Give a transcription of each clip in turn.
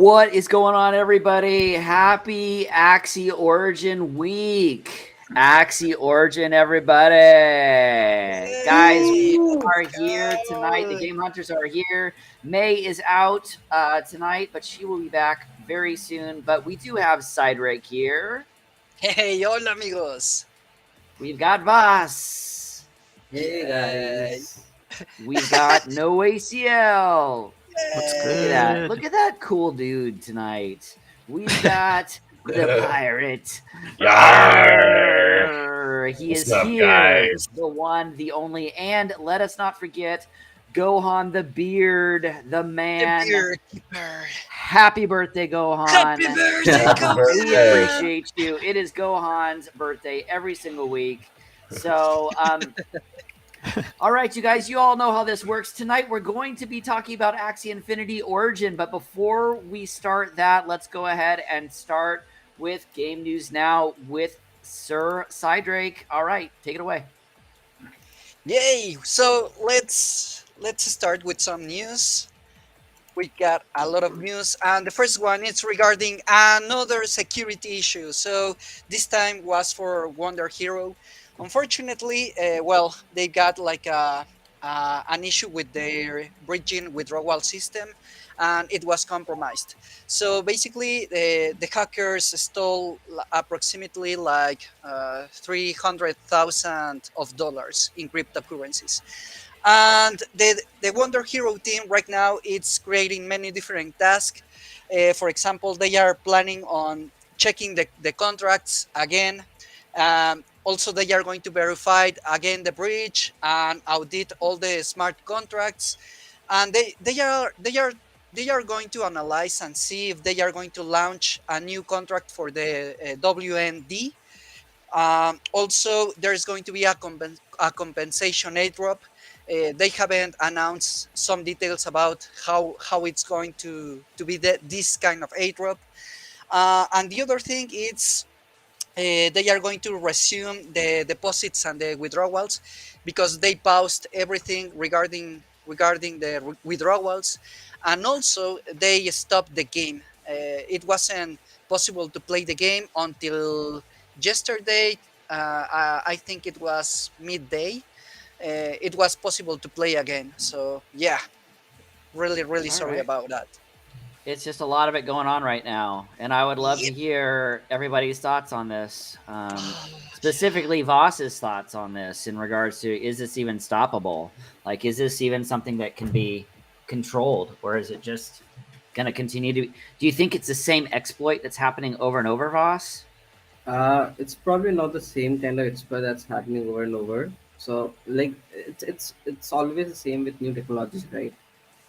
What is going on, everybody? Happy Axie Origin Week. Axie Origin, everybody. Guys, we Hey, let's are here tonight. The go. Game Hunters are here. May is out tonight, but she will be back very soon. But we do have Cydrake here. Hey, hola amigos. We've got Vaas. Hey Yay. guys. We've got No ACL. What's Look at that. Yay. good? Look at that cool dude tonight. We've got the pirate. Yarr! Arr, he What's is up, here. guys? The one, the only, and let us not forget Gohan the Beard, the The man. beer keeper. Happy birthday, Gohan. Happy birthday, Happy Gohan. We birthday. appreciate you. It is Gohan's birthday every single week. So, all right, you guys, you all know how this works. Tonight, we're going to be talking about Axie Infinity Origin, but before we start that, let's go ahead and start with game news now with Sir Cydrake. All right, take it away. Yay. So let's start with some news. We got a lot of news, and the first one is regarding another security issue. So this time was for Wonder Hero. Unfortunately, they got like an issue with their bridging withdrawal system, and it was compromised. So basically, the hackers stole approximately like $300,000 in cryptocurrencies. And the Wonder Hero team right now it's creating many different tasks. For example, they are planning on checking the contracts again. Also, they are going to verify again the bridge and audit all the smart contracts. And they are going to analyze and see if they are going to launch a new contract for the WND. Also, there's going to be a compensation airdrop. They haven't announced some details about how it's going to be this kind of airdrop. And the other thing is they are going to resume the deposits and the withdrawals because they paused everything regarding the withdrawals, and also they stopped the game. It wasn't possible to play the game until yesterday. I think it was midday. It was possible to play again. So yeah, really All sorry right. about that. It's just a lot of it going on right now, and I would love to Yep. hear everybody's thoughts on this. Specifically, Voss's thoughts on this in regards to, is this even stoppable? Like, is this even something that can be controlled, or is it just going to continue to? Do you think it's the same exploit that's happening over and over, Voss? It's probably not the same kind of expert that's happening over and over. So like it's always the same with new technologies, right?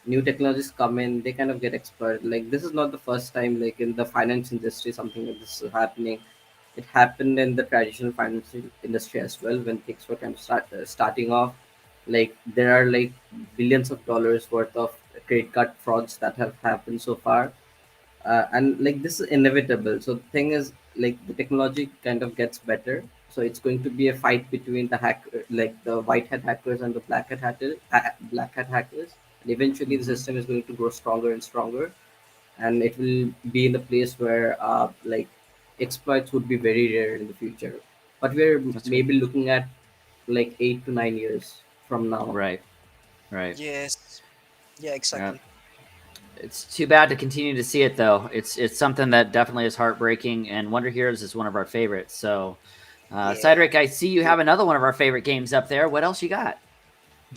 New technologies come in, they kind of get expert. Like this is not the first time like in the finance industry something like this is happening. It happened in the traditional financial industry as well when things were kind of starting off. Like there are like billions of dollars worth of credit card frauds that have happened so far, and like this is inevitable. So the thing is like the technology kind of gets better, so it's going to be a fight between the like the white hat hackers and the black hat hackers, and eventually the Mm-hmm. system is going to grow stronger and stronger, and it will be in a place where like exploits would be very rare in the future, but we're That's good. maybe looking at like 8 to 9 years from now. Right. Right. Yes. Yeah. Yeah. Exactly. It's too bad to continue to see it, though. It's something that definitely is heartbreaking, and Wonder Heroes is one of our favorites. So, Yeah. Cedric, I see you have another one of our favorite games up there. What else you got?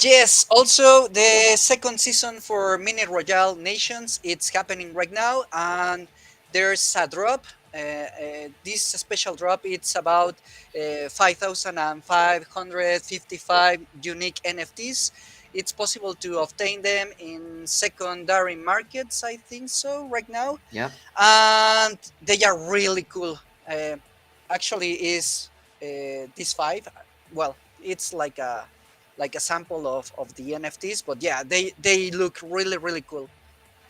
Yes, also the second season for Mini Royale Nations, it's happening right now, and there's a drop. This special drop, it's about 5,555 unique NFTs. It's possible to obtain them in secondary markets, I think so, right now, Yep. and they are really cool. Actually, is this five? Well, it's like a sample of the NFTs, but yeah, they look really cool. I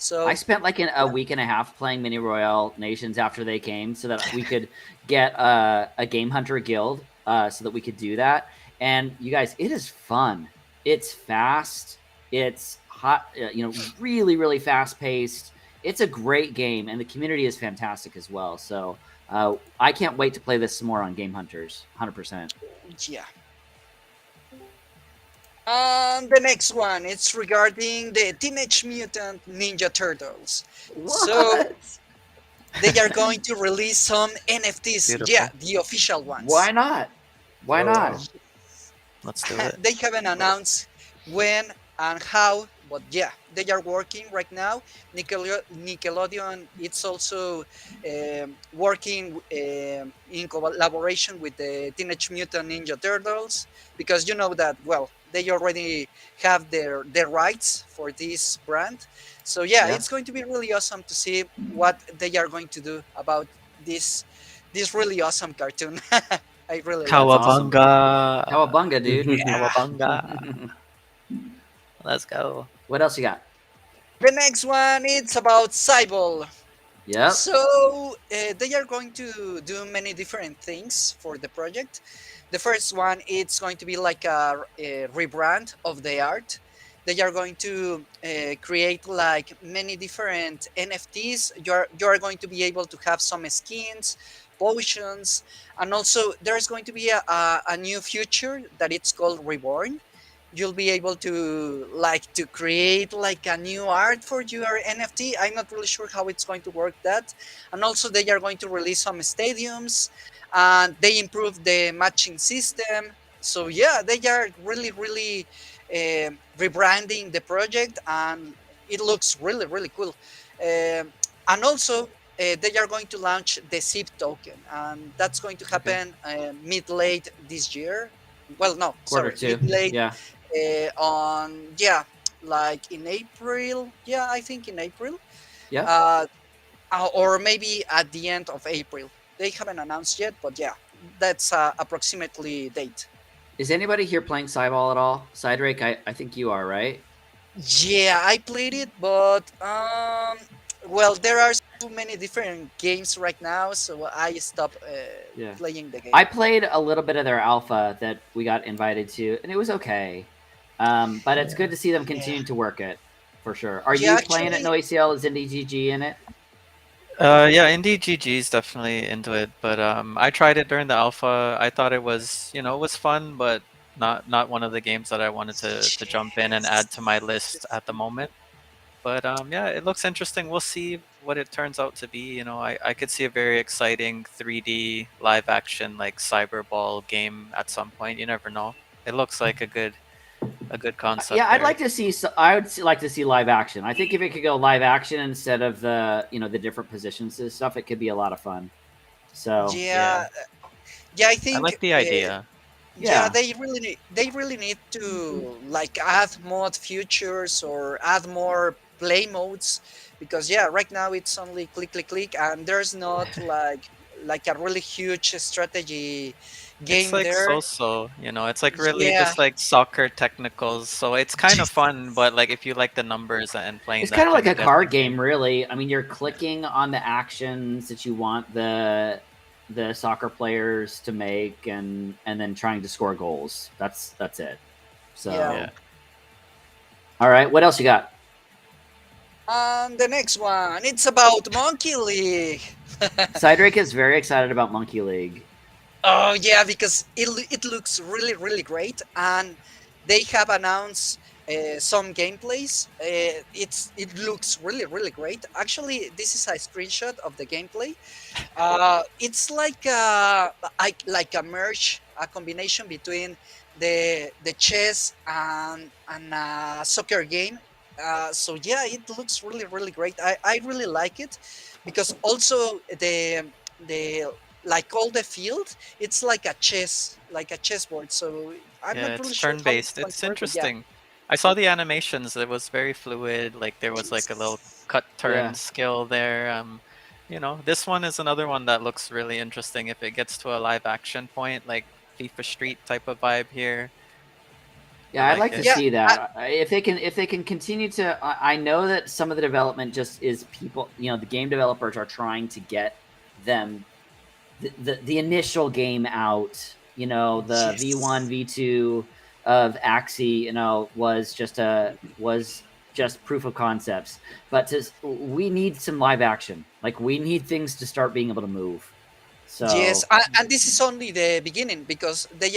So spent like a yeah, week and a half playing Mini Royale Nations after they came, so that we could get a Game Hunter guild, so that we could do that. And you guys, it is fun. It's fast. It's hot. Really fast paced. it's a great game, and the community is fantastic as well. So I can't wait to play this some more on GameHunters. 100%. Yeah. The next one, it's regarding the Teenage Mutant Ninja Turtles. What? So they are going to release some NFTs. Beautiful. Yeah, the official ones. Why not? Why Oh, not? let's do it. They haven't announced when and how, but yeah, they are working right now. Nickelodeon, it's also working in collaboration with the Teenage Mutant Ninja Turtles, because you know that, well, they already have their rights for this brand. So yeah, Yeah. it's going to be really awesome to see what they are going to do about this really awesome cartoon. I really like it. awesome. Cowabunga. Cowabunga, dude. Cowabunga. Let's go. What else you got? The next one, it's about Cybele. Yep. So they are going to do many different things for the project. The first one, it's going to be like a rebrand of the art. They are going to create like many different NFTs. You are going to be able to have some skins, potions, and also there's going to be a new feature that it's called Reborn. You'll be able to create like a new art for your NFT. I'm not really sure how it's going to work that. And also they are going to release some stadiums, and they improve the matching system. So yeah, they are really rebranding the project, and it looks really cool. And also they are going to launch the SIP token, and that's going to happen mid-late this year. Well, no, Quarter sorry, two. mid-late Yeah. on like in April. Yeah, I think in April. Yeah. Or maybe at the end of April. They haven't announced yet, but yeah, that's approximately date. Is anybody here playing Cyball at all? Cydrake, I think you are, right? Yeah, I played it, but well, there are so many different games right now, so I stopped Yeah. playing the game. I played a little bit of their alpha that we got invited to, and it was okay. But it's good to see them continue to work it, for sure. Are Yeah, you playing it, actually- Noisiel? Is NDGG in it? Yeah, Indie GG's definitely into it, but I tried it during the alpha. I thought it was, it was fun, but not one of the games that I wanted to jump in and add to my list at the moment. But yeah, it looks interesting. We'll see what it turns out to be. I could see a very exciting 3D live action like Cyberball game at some point. You never know. It looks like a good concept. Yeah, I'd there. like to see. I would like to see live action. I think if it could go live action instead of the the different positions and stuff, it could be a lot of fun. So yeah, I think I like the idea. yeah, Yeah. they really need to like add mod features or add more play modes, because yeah, right now it's only click, and there's not like a really huge strategy game It's like there. so, it's like really Yeah. just like soccer technicals. So it's kind of fun, but like if you like the numbers and playing It's that kind of like a kinda card guessing game, really. I mean, you're clicking on the actions that you want the soccer players to make, and then trying to score goals. That's it. So, Yeah. all right, what else you got? And the next one, it's about Monkey League. Cydrake is very excited about Monkey League. Oh yeah, because it looks really great, and they have announced some gameplays. It looks really great. Actually, this is a screenshot of the gameplay. It's like a merge, a combination between the chess and a soccer game. So yeah, it looks really great. I really like it, because also the like all the field, it's like a chessboard. So I'm Yeah, not really it's sure how turn-based. going It's to work, but yeah. interesting. I saw the animations. It was very fluid. Like there was like a little cut turn Yeah. skill there. This one is another one that looks really interesting if it gets to a live action point, like FIFA Street type of vibe here. Yeah, I I'd like to it. Yeah, see that. If they can continue to. I know that some of the development just is people. The game developers are trying to get them the initial game out. The Yes. V1, V2 of Axie. Was just just proof of concepts, but we need some live action. Like we need things to start being able to move. So Yes, and this is only the beginning because they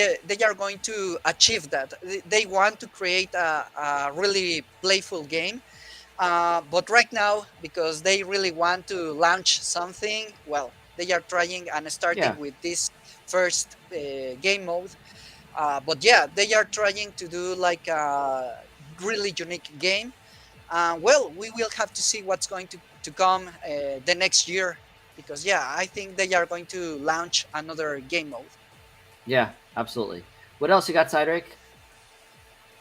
are going to achieve that. They want to create a really playful game, but right now because they really want to launch something, well, they are trying and starting yeah, with this first game mode. But yeah, they are trying to do like a really unique game. Well, we will have to see what's going to come the next year because yeah, I think they are going to launch another game mode. yeah, absolutely. What else you got, Cydrake?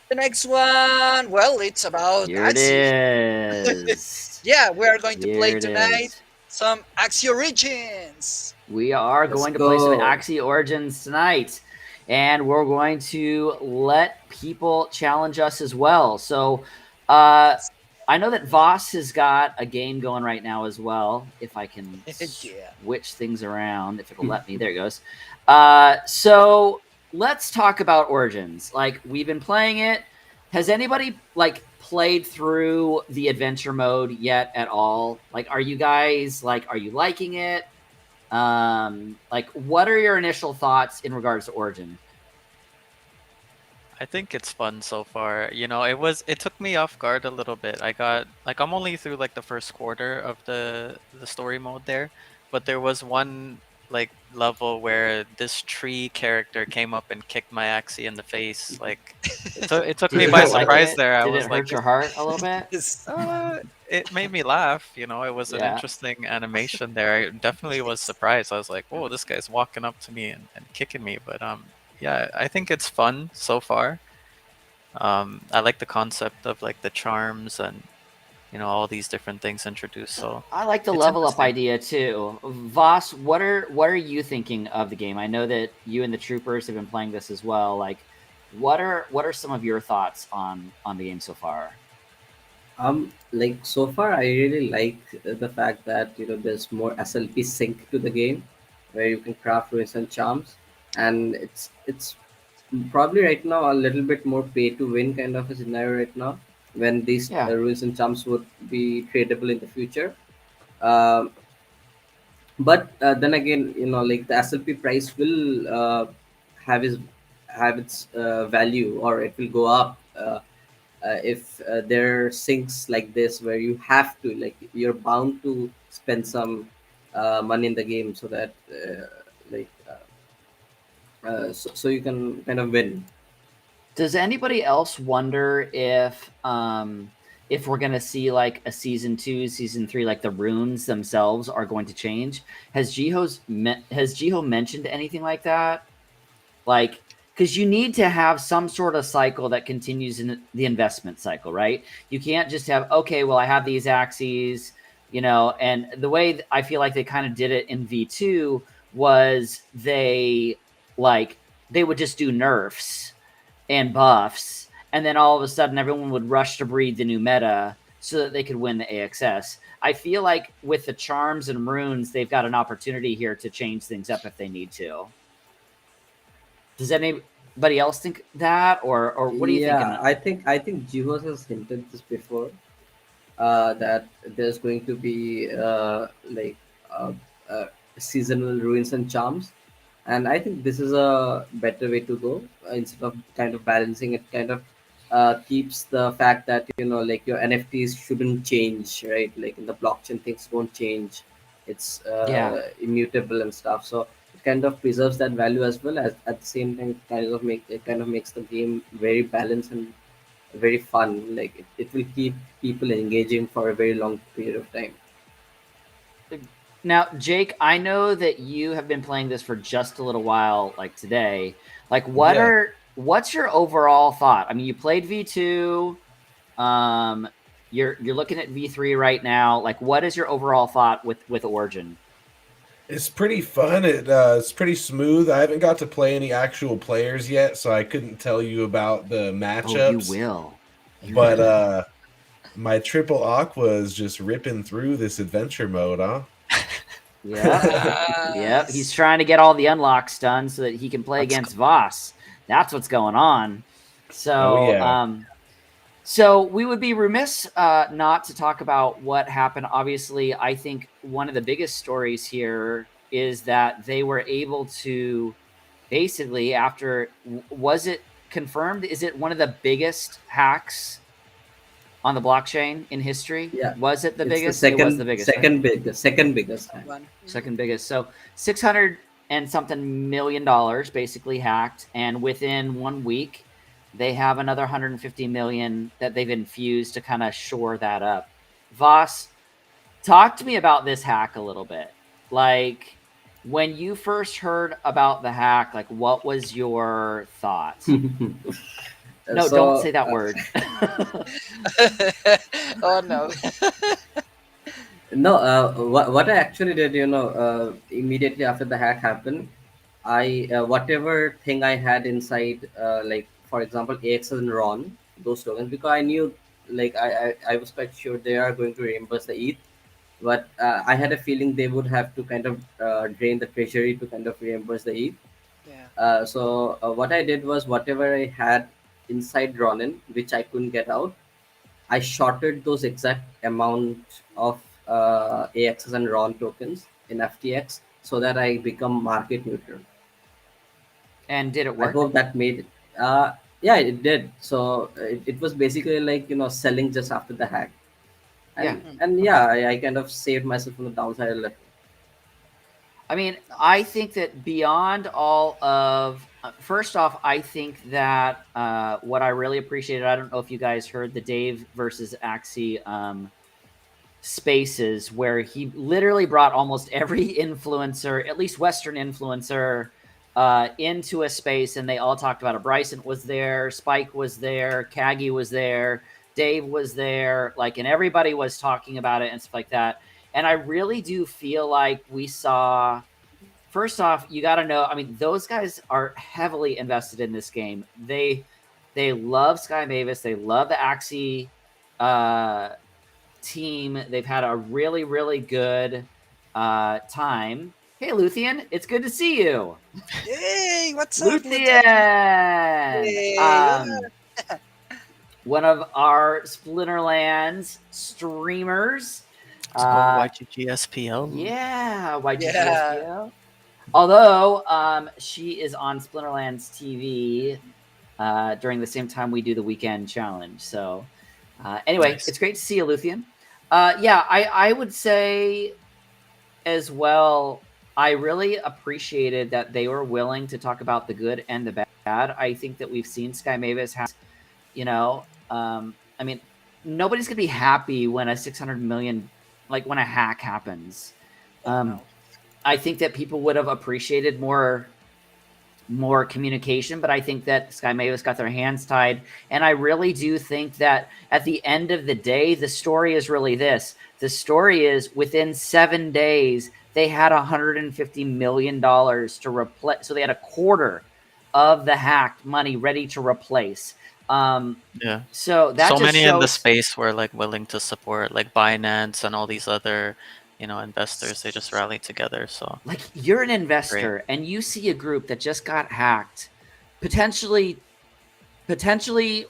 The next one, well, it's about Here it Axie. is. Yeah, we are going to play Here it tonight is. some Axie Origins. We are Let's going to play some go. Axie Origins tonight, and we're going to let people challenge us as well. So, I know that Vaas has got a game going right now as well. If I can Yeah. switch things around, if it'll let me, there it goes. So let's talk about Origins. Like we've been playing it. Has anybody like played through the adventure mode yet at all? Like, are you guys like, are you liking it? Like, what are your initial thoughts in regards to Origin? I think it's fun so far. You know, it took me off guard a little bit. I got like I'm only through like the first quarter of the story mode there, but there was one like level where this tree character came up and kicked my axie in the face. Like it took Did me you by not like surprise it? there. I Did was it like, hurt your heart a little bit? Yes. it made me laugh. You know, it was an Yeah. interesting animation there. I definitely was surprised. I was like, "Whoa, this guy's walking up to me and kicking me." But yeah, I think it's fun so far. I like the concept of like the charms and all these different things introduced. So I like the it's level up interesting. idea too. Voss, what are you thinking of the game? I know that you and the troopers have been playing this as well. Like, what are some of your thoughts on the game so far? Like so far, I really like the fact that there's more SLP sync to the game, where you can craft ruins and charms, and it's probably right now a little bit more pay to win kind of a scenario right now, when these Yeah. ruins and charms would be tradable in the future. Um, but then again, like the SLP price will have its value, or it will go up. If there are sinks like this where you have to, like, you're bound to spend some money in the game, so that like so you can kind of win. Does anybody else wonder if we're gonna see like a season 2, season 3, like the runes themselves are going to change? Has Jiho mentioned anything like that? Like, because you need to have some sort of cycle that continues in the investment cycle, right? You can't just have, okay, well, I have these axes, and the way I feel like they kind of did it in V2 was they would just do nerfs and buffs, and then all of a sudden everyone would rush to breed the new meta so that they could win the AXS. I feel like with the charms and runes, they've got an opportunity here to change things up if they need to. Does anybody else think that, or what are you thinking? Yeah, I think Jivos has hinted this before, that there's going to be like uh, seasonal ruins and charms, and I think this is a better way to go. Instead of kind of balancing it, kind of keeps the fact that like your NFTs shouldn't change, right? Like in the blockchain, things won't change. It's Yeah. immutable and stuff. So it kind of preserves that value, as well as at the same time it kind of makes the game very balanced and very fun. Like it will keep people engaging for a very long period of time. Now, Jake, I know that you have been playing this for just a little while, like today. Like, Yeah. what's your overall thought? I mean, you played V2. You're looking at V3 right now. Like, what is your overall thought with Origin? It's pretty fun. It's pretty smooth. I haven't got to play any actual players yet, so I couldn't tell you about the matchups. Oh, you will. But my triple aqua is just ripping through this adventure mode, huh? Yeah. Yep. He's trying to get all the unlocks done so that he can play against Vaas. That's what's going on. So, Oh, yeah. So we would be remiss not to talk about what happened. Obviously, I think one of the biggest stories here is that they were able to basically, after, was it confirmed? Is it one of the biggest hacks on the blockchain in history? Yeah, Was it the it's the biggest? It was the biggest, right? second biggest That time. one. Second biggest. So 600 and something million dollars basically hacked, and within 1 week they have another 150 million that they've infused to kind of shore that up. Vaas, talk to me about this hack a little bit. Like, when you first heard about the hack, like, what was your thought? No, don't So say that word. Oh no. no, what I actually did, immediately after the hack happened, I whatever thing I had inside, like for example, AXS and RON, those tokens, because I knew, like I was quite sure they are going to reimburse the ETH, but I had a feeling they would have to kind of drain the treasury to kind of reimburse the ETH. Yeah. So what I did was whatever I had inside Ronin, which I couldn't get out, I shorted those exact amount of AXS and RON tokens in FTX so that I become market neutral. And did it I work? hope that made it. Yeah, it did. So it was basically like selling just after the hack, Yeah. and Okay. yeah, I kind of saved myself from the downside a little. I mean, I think that beyond all of, first off, I think that what I really appreciated, I don't know if you guys heard the Dave versus Axie spaces, where he literally brought almost every influencer, at least Western influencer, into a space, and they all talked about it. Bryson was there, Spike was there, Kagi was there, Dave was there, like, and everybody was talking about it and stuff like that. And I really do feel like we saw, first off, you got to know, I mean, those guys are heavily invested in this game. They love Sky Mavis. They love the Axie team. They've had a really, really good time. Hey, Luthien, it's good to see you. Hey, what's up, Luthien! Hey, One of our Splinterlands streamers. Let's go YGG SPL. Yeah, YGG Yeah. SPL. Although she is on Splinterlands TV during the same time we do the weekend challenge. So anyway, Nice. it's great to see you, Luthien. Yeah, I would say as well, I really appreciated that they were willing to talk about the good and the bad. I think that we've seen Sky Mavis has, I mean, nobody's going to be happy when a 600 million, like when a hack happens. No. I think that people would have appreciated more communication, but I think that Sky Mavis got their hands tied. And I really do think that at the end of the day, the story is really this. The story is within 7 days, they had $150 million to replace. So they had a quarter of the hacked money ready to replace. Yeah. So that So just many shows in the space were like willing to support, like Binance and all these other, investors. They just rallied together. So like, you're an investor and you see a group that just got hacked, potentially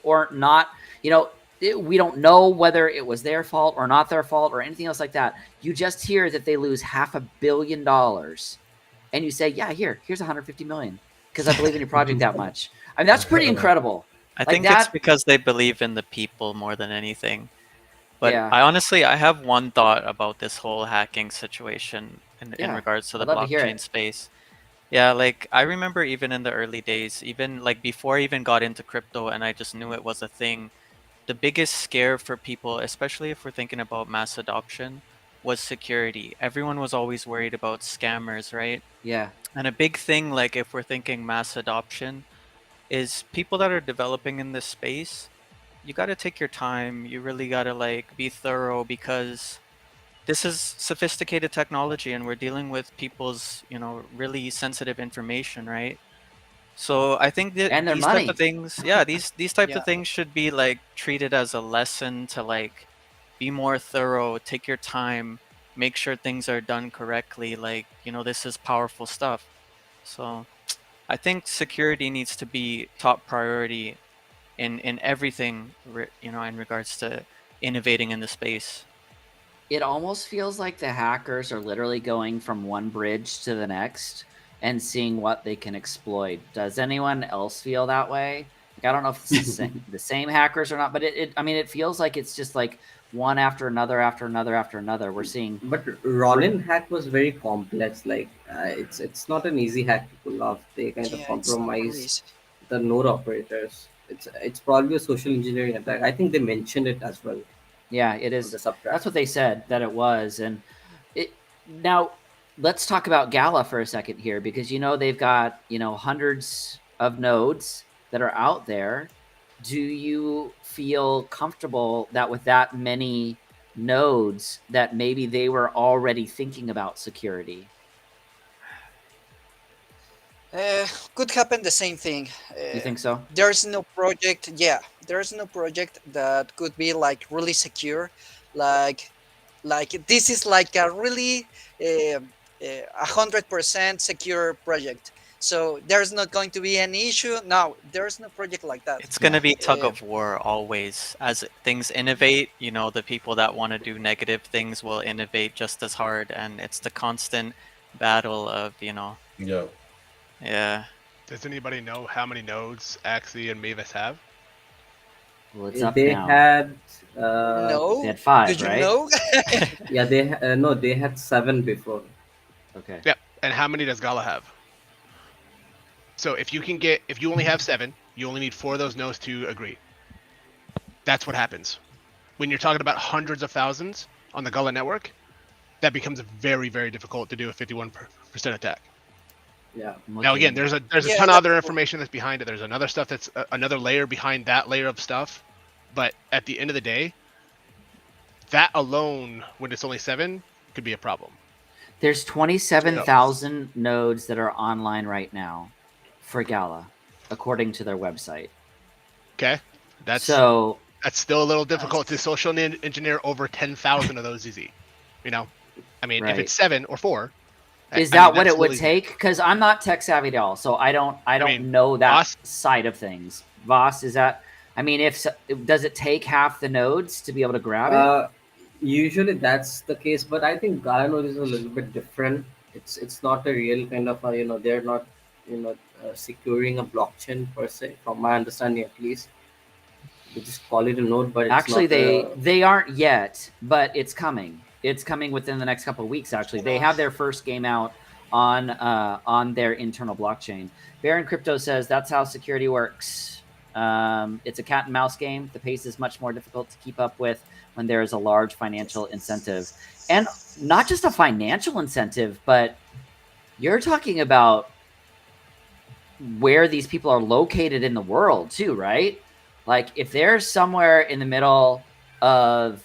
or not, we don't know whether it was their fault or not their fault or anything else like that. You just hear that they lose $500 million and you say, yeah, here's 150 million because I believe in your project that much. I mean, that's pretty incredible. I Like think it's that. because they believe in the people more than anything. But Yeah. I have one thought about this whole hacking situation in Yeah, regards to the I'd love to hear blockchain it. space. Yeah, like I remember even in the early days, even like before I even got into crypto and I just knew it was a thing, the biggest scare for people, especially if we're thinking about mass adoption, was security. Everyone was always worried about scammers, right? Yeah. And a big thing, like if we're thinking mass adoption, is people that are developing in this space, you got to take your time. You really got to like be thorough because this is sophisticated technology and we're dealing with people's, really sensitive information, right? So I think that And their these type of money. things, yeah, these types of Yeah. things should be like treated as a lesson to like be more thorough, take your time, make sure things are done correctly. Like, this is powerful stuff. So I think security needs to be top priority in everything, you know, in regards to innovating in the space. It almost feels like the hackers are literally going from one bridge to the next and seeing what they can exploit. Does anyone else feel that way? Like, I don't know if it's the same hackers or not, but I mean, it feels like it's just like one after another, after another, after another. We're seeing. But Ronin hack was very complex. Like it's not an easy hack to pull off. They kind of Yeah, it's not really compromised easy. the node operators. It's probably a social engineering attack. I think they mentioned it as well Yeah, it on is. the subtract. That's what they said that it was. And it now let's talk about Gala for a second here, because you know they've got, you know, hundreds of nodes that are out there. Do you feel comfortable that with that many nodes that maybe they were already thinking about security? Could happen the same thing. You think so? There's no project. Yeah, there's no project that could be like really secure, like this is like a really 100% secure project. So there's not going to be any issue. No, there's no project like that. It's going to be tug Uh, of war always. As things innovate, you know, the people that want to do negative things will innovate just as hard, and it's the constant battle of, you know, Yeah. yeah. Does anybody know how many nodes Axie and Mavis have? Well, it's up They now. had no, They had 5, did you right? know? yeah no, they had 7 before. Okay. Yep. And how many does Gala have? So if you only have 7, you only need 4 of those nodes to agree. That's what happens. When you're talking about hundreds of thousands on the Gala network, that becomes very, very difficult to do a 51% attack. Yeah. Now again, there's a Yeah, ton of other that's- information that's behind it. There's another stuff that's another layer behind that layer of stuff. But at the end of the day, that alone, when it's only 7, could be a problem. There's 27,000 nodes that are online right now for Gala, according to their website. Okay, that's still a little difficult to social engineer over 10,000 of those easy. You know, I mean, Right. if it's 7 or 4, Is I that mean, what that's it would really- take? Because I'm not tech savvy at all, so I don't mean, know that Vaas- side of things. Vaas, is that? I mean, does it take half the nodes to be able to grab it? Usually that's the case, but I think Gaia node is a little bit different. It's not a real kind of a, they're not securing a blockchain per se, from my understanding at least. They just call it a node, but it's Actually, not they aren't yet, but it's coming. It's coming within the next couple of weeks. Actually, they have their first game out on their internal blockchain. Baron Crypto says that's how security works. It's a cat and mouse game. The pace is much more difficult to keep up with when there is a large financial incentive, and not just a financial incentive, but you're talking about where these people are located in the world too, right? Like if they're somewhere in the middle of,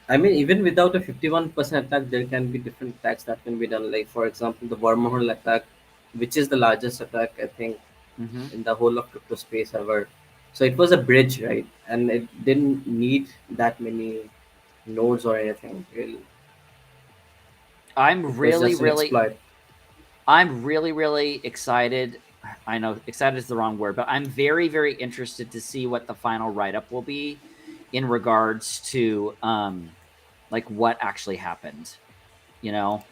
I mean, even without a 51% attack, there can be different attacks that can be done. Like, for example, the wormhole attack, which is the largest attack, I think, in the whole of crypto space ever. So it was a bridge, right? And it didn't need that many nodes or anything, really. I'm It was really, just an really, exploit. I'm really, really excited. I know excited is the wrong word, but I'm very, very interested to see what the final write-up will be in regards to like what actually happened. You know,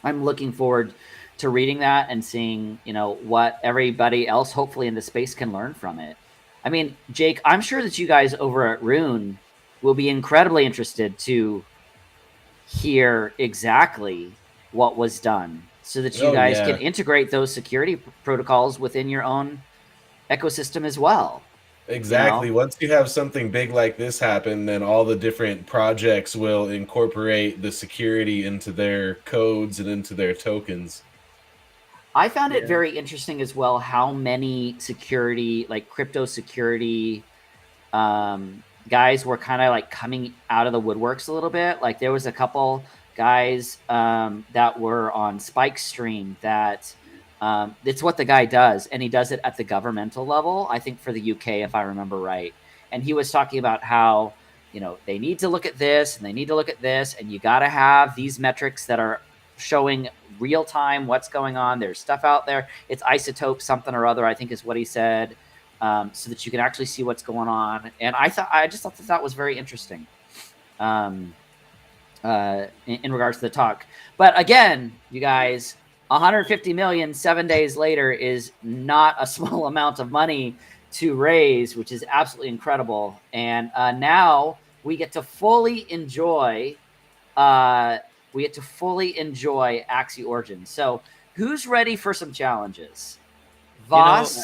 I'm looking forward to reading that and seeing, you know, what everybody else hopefully in the space can learn from it. I mean, Jake, I'm sure that you guys over at Rune will be incredibly interested to hear exactly what was done so that you Oh, guys yeah. can integrate those security protocols within your own ecosystem as well. Exactly. You know? Once you have something big like this happen, then all the different projects will incorporate the security into their codes and into their tokens. I found it Yeah. very interesting as well how many security, like crypto security guys were kind of like coming out of the woodworks a little bit. Like there was a couple guys that were on Spike's stream that it's what the guy does, and he does it at the governmental level, I think for the UK, if I remember right. And he was talking about how, you know, they need to look at this and they need to look at this, and you got to have these metrics that are showing real time what's going on. There's stuff out there. It's isotope something or other, I think is what he said. so that you can actually see what's going on. And I just thought that was very interesting. In regards to the talk. But again, you guys, 150 million 7 days later is not a small amount of money to raise, which is absolutely incredible. And now we get to fully enjoy Axie Origins. So who's ready for some challenges? Vaas?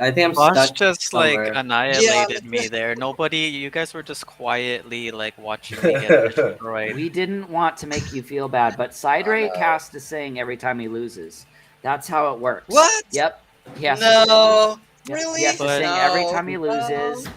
I think I'm Voss stuck just like somewhere. annihilated me there. Nobody, you guys were just quietly like watching me get destroyed. We didn't want to make you feel bad, but Cydrake has to sing every time he loses. That's how it works. What? Yep. He has No. to, Really? he has to But- sing every time he loses.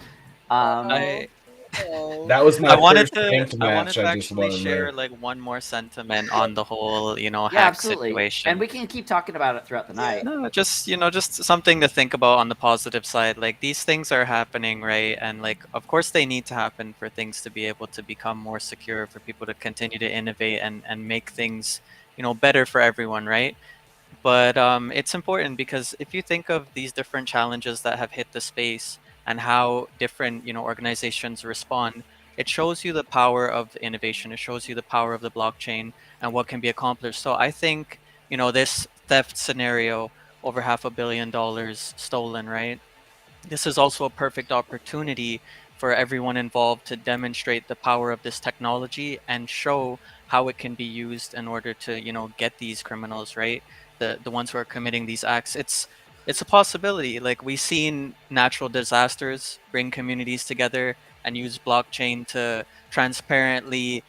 That was my I wanted first ranked to match. I just actually won share there. like one more sentiment on the whole, Yeah, hack absolutely. situation. And we can keep talking about it throughout the night. No, just just something to think about on the positive side. Like these things are happening, right? And like of course they need to happen for things to be able to become more secure, for people to continue to innovate and make things, better for everyone, right? But it's important because if you think of these different challenges that have hit the space and how different organizations respond, it shows you the power of innovation. It shows you the power of the blockchain and what can be accomplished. So I think this theft scenario, over $500 million stolen, right? This is also a perfect opportunity for everyone involved to demonstrate the power of this technology and show how it can be used in order to get these criminals, right, the ones who are committing these acts. It's a possibility. Like we've seen natural disasters bring communities together and use blockchain to transparently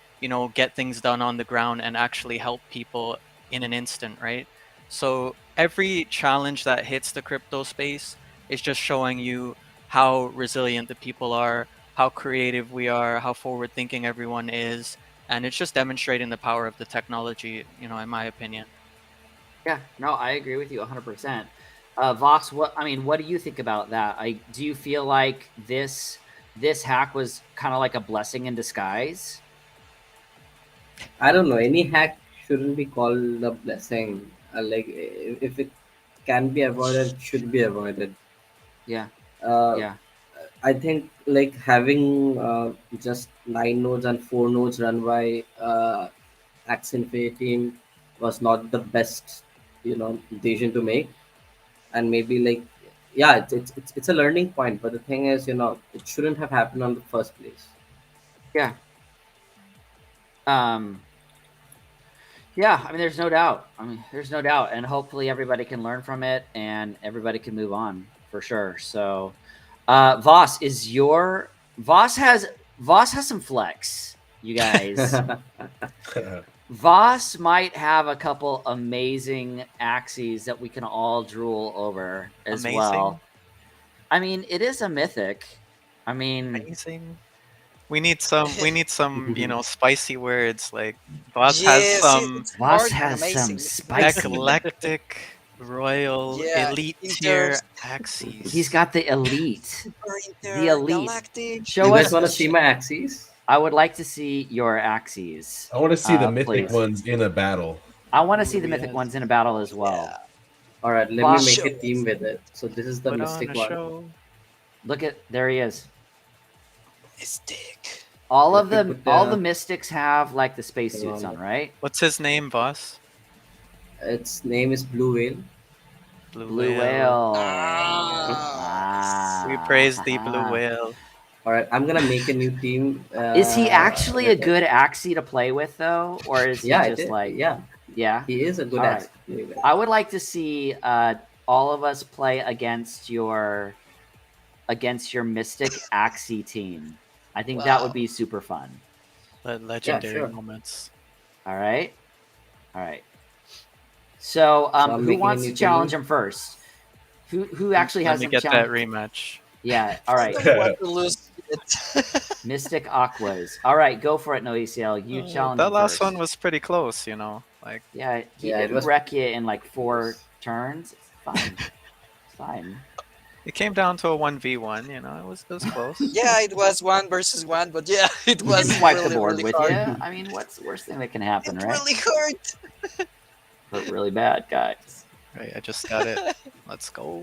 get things done on the ground and actually help people in an instant, right? So every challenge that hits the crypto space is just showing you how resilient the people are, how creative we are, how forward thinking everyone is. And it's just demonstrating the power of the technology, in my opinion. Yeah, no, I agree with you 100%. Vox, what do you think about that? Do you feel like this hack was kind of like a blessing in disguise? I don't know. Any hack shouldn't be called a blessing. If it can be avoided, it should be avoided. Yeah, Uh, yeah, I think like having just 9 nodes and 4 nodes run by Axie team was not the best, decision to make. And maybe like, yeah, it's a learning point. But the thing is, it shouldn't have happened on the first place. yeah. Yeah, there's no doubt. There's no doubt, and hopefully everybody can learn from it and everybody can move on for sure. So, Voss has some flex, you guys. Voss might have a couple amazing axies that we can all drool over as well. It is a mythic. Amazing. We need some spicy words. Like Voss has some Spicy eclectic royal elite tier axes. He's got the elite. The elite. Galactic. Show You guys us. want to see my axes? I would like to see your axes. I want to see the mythic please. ones in a battle. I want to see the mythic ones in a battle as well. All right, let Boss me make a shows. team with it. So this is the Put on mystic a one. show. Look at there he is. Mystic. All Let of me the put all the- the mystics have like the spacesuits Hold on, on. right? What's his name, Voss? Its name is Blue Whale. Blue whale. Ah. We praise the blue whale. All right, I'm gonna make a new team. Is he actually a with it. good axie to play with though, or is he Yeah, just yeah, yeah? he is a good All right. axie to play with. I would like to see all of us play against your mystic axie team. I think that would Wow. be super fun. Legendary sure. moments. All right. So, I'm who making a wants new to challenge team. him first? Who actually Let me hasn't get that challenged? rematch. Yeah. All I right. don't want to lose it. Mystic Aquas. All right, go for it, No ECL. You challenge That him last first. one was pretty close, Like Yeah, he Yeah, it didn't was- wreck you in like 4 turns. It's fine. It's fine. it came down to a 1v1, it was close. Yeah, it was 1 versus 1, but yeah, it He was didn't wipe really, the board really with hard. you. What's the worst thing that can happen, It right? really hurt. Hurt really bad, guys. Right, I just got it. Let's go.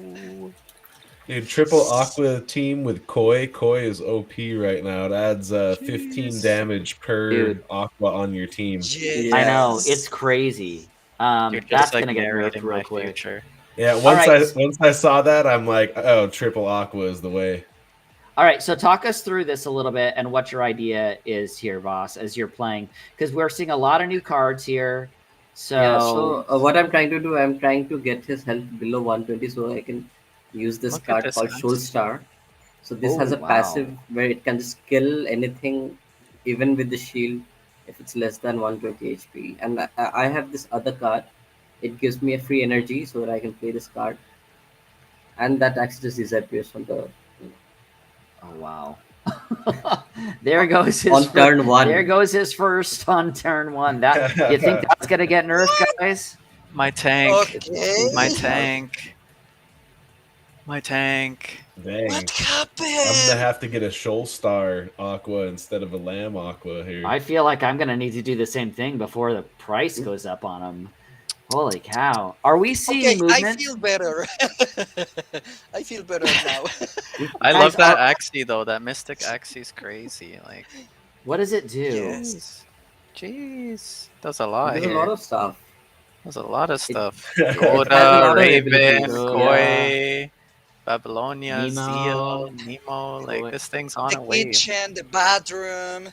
Dude, triple Aqua team with Koi. Koi is OP right now. It adds 15 Jeez. damage per Dude. Aqua on your team. Yes. I know, it's crazy. You're just That's like gonna get nerfed narrating real my quick. future. Yeah, right. once I saw that, I'm like, oh, triple Aqua is the way. All right, so talk us through this a little bit and what your idea is here, Vaas, as you're playing, because we're seeing a lot of new cards here. So, Yeah, so what I'm trying to do, I'm trying to get his health below 120 so I can use this Look at card this called Shoal axe. Star. So this oh has a wow, passive where it can just kill anything, even with the shield, if it's less than 120 HP. And I have this other card. It gives me a free energy so that I can play this card, and that actually just disappears from the oh wow. There goes his on turn one. There goes his first on turn one. That you think that's gonna get nerfed, guys? My tank. Okay. My tank. My tank. Dang. What I'm happened? gonna have to get a Shoal Star Aqua instead of a Lamb Aqua here. I feel like I'm gonna need to do the same thing before the price goes up on them. Holy cow! Are we seeing Okay, movement? I feel better. I feel better now. I Guys, love that are- axie though. That mystic axie is crazy. Like, What does it do? Yes. jeez, does a lot There's a here. lot of stuff. There's a lot of stuff. has a Coda, lot of Raven, abilities. Koi, Babylonia, Nemo. Zeal, Nemo. Koi. Like this thing's on The a wave. kitchen, the bathroom.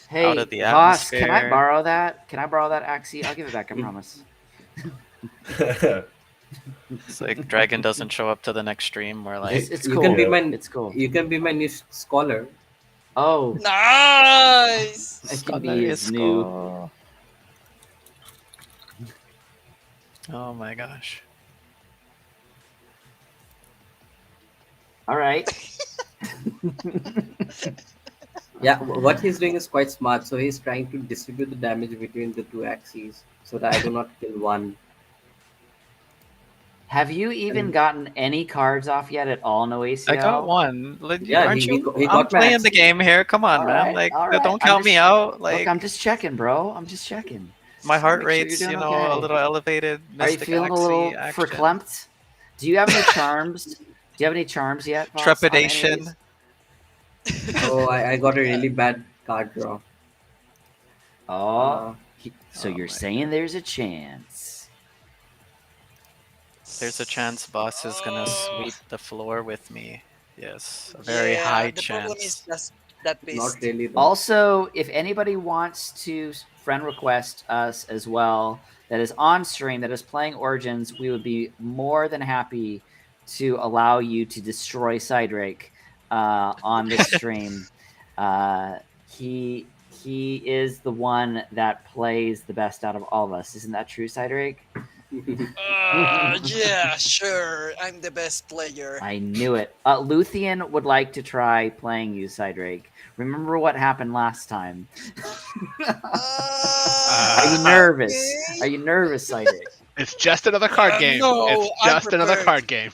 Hey, Out of the Vaas, can I atmosphere. borrow that? Can I borrow that axie? I'll give it back. I promise. It's like Dragon doesn't show up to the next stream. We're like, It's You cool. can be my It's cool. you can be my new scholar. Oh, Nice. I can Scholar be his is new. cool. Oh my gosh. All right. Yeah, what he's doing is quite smart. So he's trying to distribute the damage between the two axes so that I do not kill one. Have you even gotten any cards off yet at all, no ACL? I got one. Like, Yeah, aren't he you? got- he I'm got playing max. the game here. Come on, All man. right, Like, all right. don't I'm count me just- out. Like, Look, I'm just checking, bro. I'm just checking. my heart Make sure you're rate's, doing you know, okay. a little elevated. Are you Mystic feeling a Axie little action. verklempt? Do you have any charms? Do you have any charms yet? Voss, on any of Trepidation. these? Oh, I got a really bad card draw. Oh, so Oh you're my saying there's a chance? There's a chance Boss is gonna sweep the floor with me. Yes, a very Yeah, high the problem is chance. just that beast. Not really. Though. Also, if anybody wants to friend request us as well, that is on stream, that is playing Origins, we would be more than happy to allow you to destroy Cydrake on this stream. He is the one that plays the best out of all of us. Isn't that true, Cydrake? Yeah, sure. I'm the best player. I knew it. Luthien would like to try playing you, Cydrake. Remember what happened last time. Are you nervous? okay. Are you nervous, Cydrake? It's just another card game. no, It's I'm just another prepared. card game.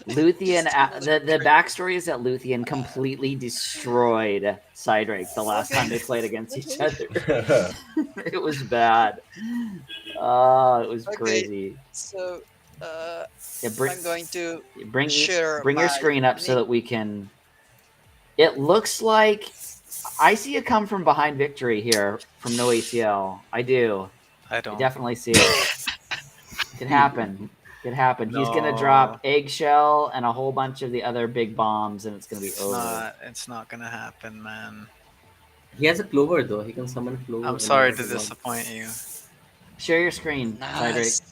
Luthien, the backstory is that Luthien completely destroyed Cydrake the last time they played against each other. It was bad. Oh, it was Okay. crazy. So, Yeah, I'm going to bring share your my screen up so nick- that we can. It looks like I see it come from behind victory here from no ACL. I do. I I don't. definitely see it. Could happen. Could happen. He's gonna No. drop eggshell and a whole bunch of the other big bombs, and it's gonna be It's over. not. It's not gonna happen, man. He has a clover though. He can summon clover. I'm when sorry he to wants. disappoint you. Share your screen, Cydrake. Nice.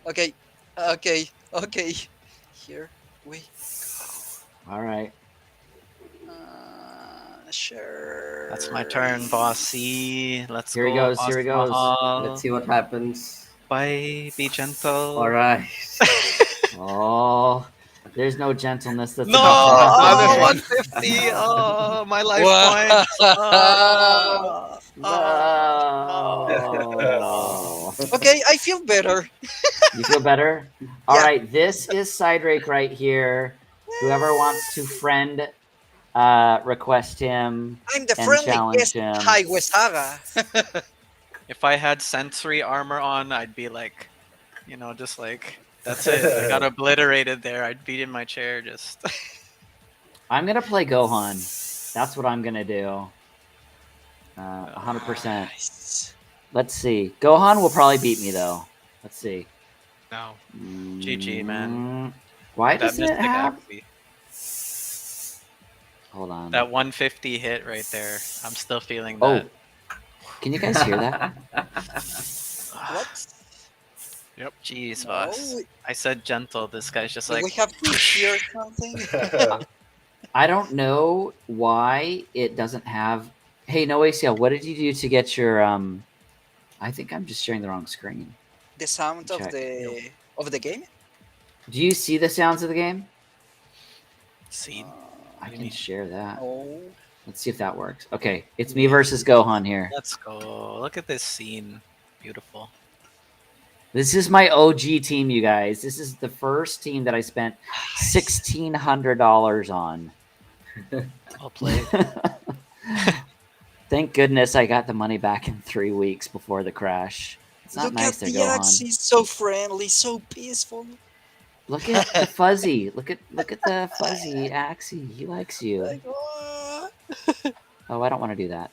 Okay, okay. Here we All right. share. That's my turn, bossy. Let's Here he go. goes, here he Boss goes. Mahal. Let's see what happens. Bye. Be gentle. All right. Oh, there's no gentleness that's No, about to Another happen. one. 150. Oh, my life Wow. points. Oh, No. Okay, I feel better. You feel better? All Yeah. right, this is Cydrake right here. Whoever wants to friend request him. I'm the And friendly challenge guest. him. Hi, Westhaga. If I had sensory armor on, I'd be like, you know, just like That's it. I got obliterated there. I'd beat in my chair just. I'm gonna play Gohan. That's what I'm gonna do. 100%. Nice. Let's see. Gohan will probably beat me though. Let's see. No. GG, man. Why That doesn't it Mystic have? Axie. Hold on. That 150 hit right there. I'm still feeling Oh, that. can you guys hear that? What? Jeez, No. Vaas. I said gentle. This guy's just Do like. we have to hear something? I don't know why it doesn't have. Hey, no ACL. What did you do to get your? I think I'm just sharing the wrong screen. The sound of Check. the game? Do you see the sounds of the game? Scene. I can share that. Oh. Let's see if that works. Okay, it's me versus Gohan here. Let's go. Look at this scene. Beautiful. This is my OG team, you guys. This is the first team that I spent $1,600 on. I'll play. Thank goodness I got the money back in 3 weeks before the crash. It's not Look nice at to the go on. axie, so friendly, so peaceful. Look at the fuzzy. Look at the fuzzy axie. He likes you. Like, oh. Oh, I don't want to do that.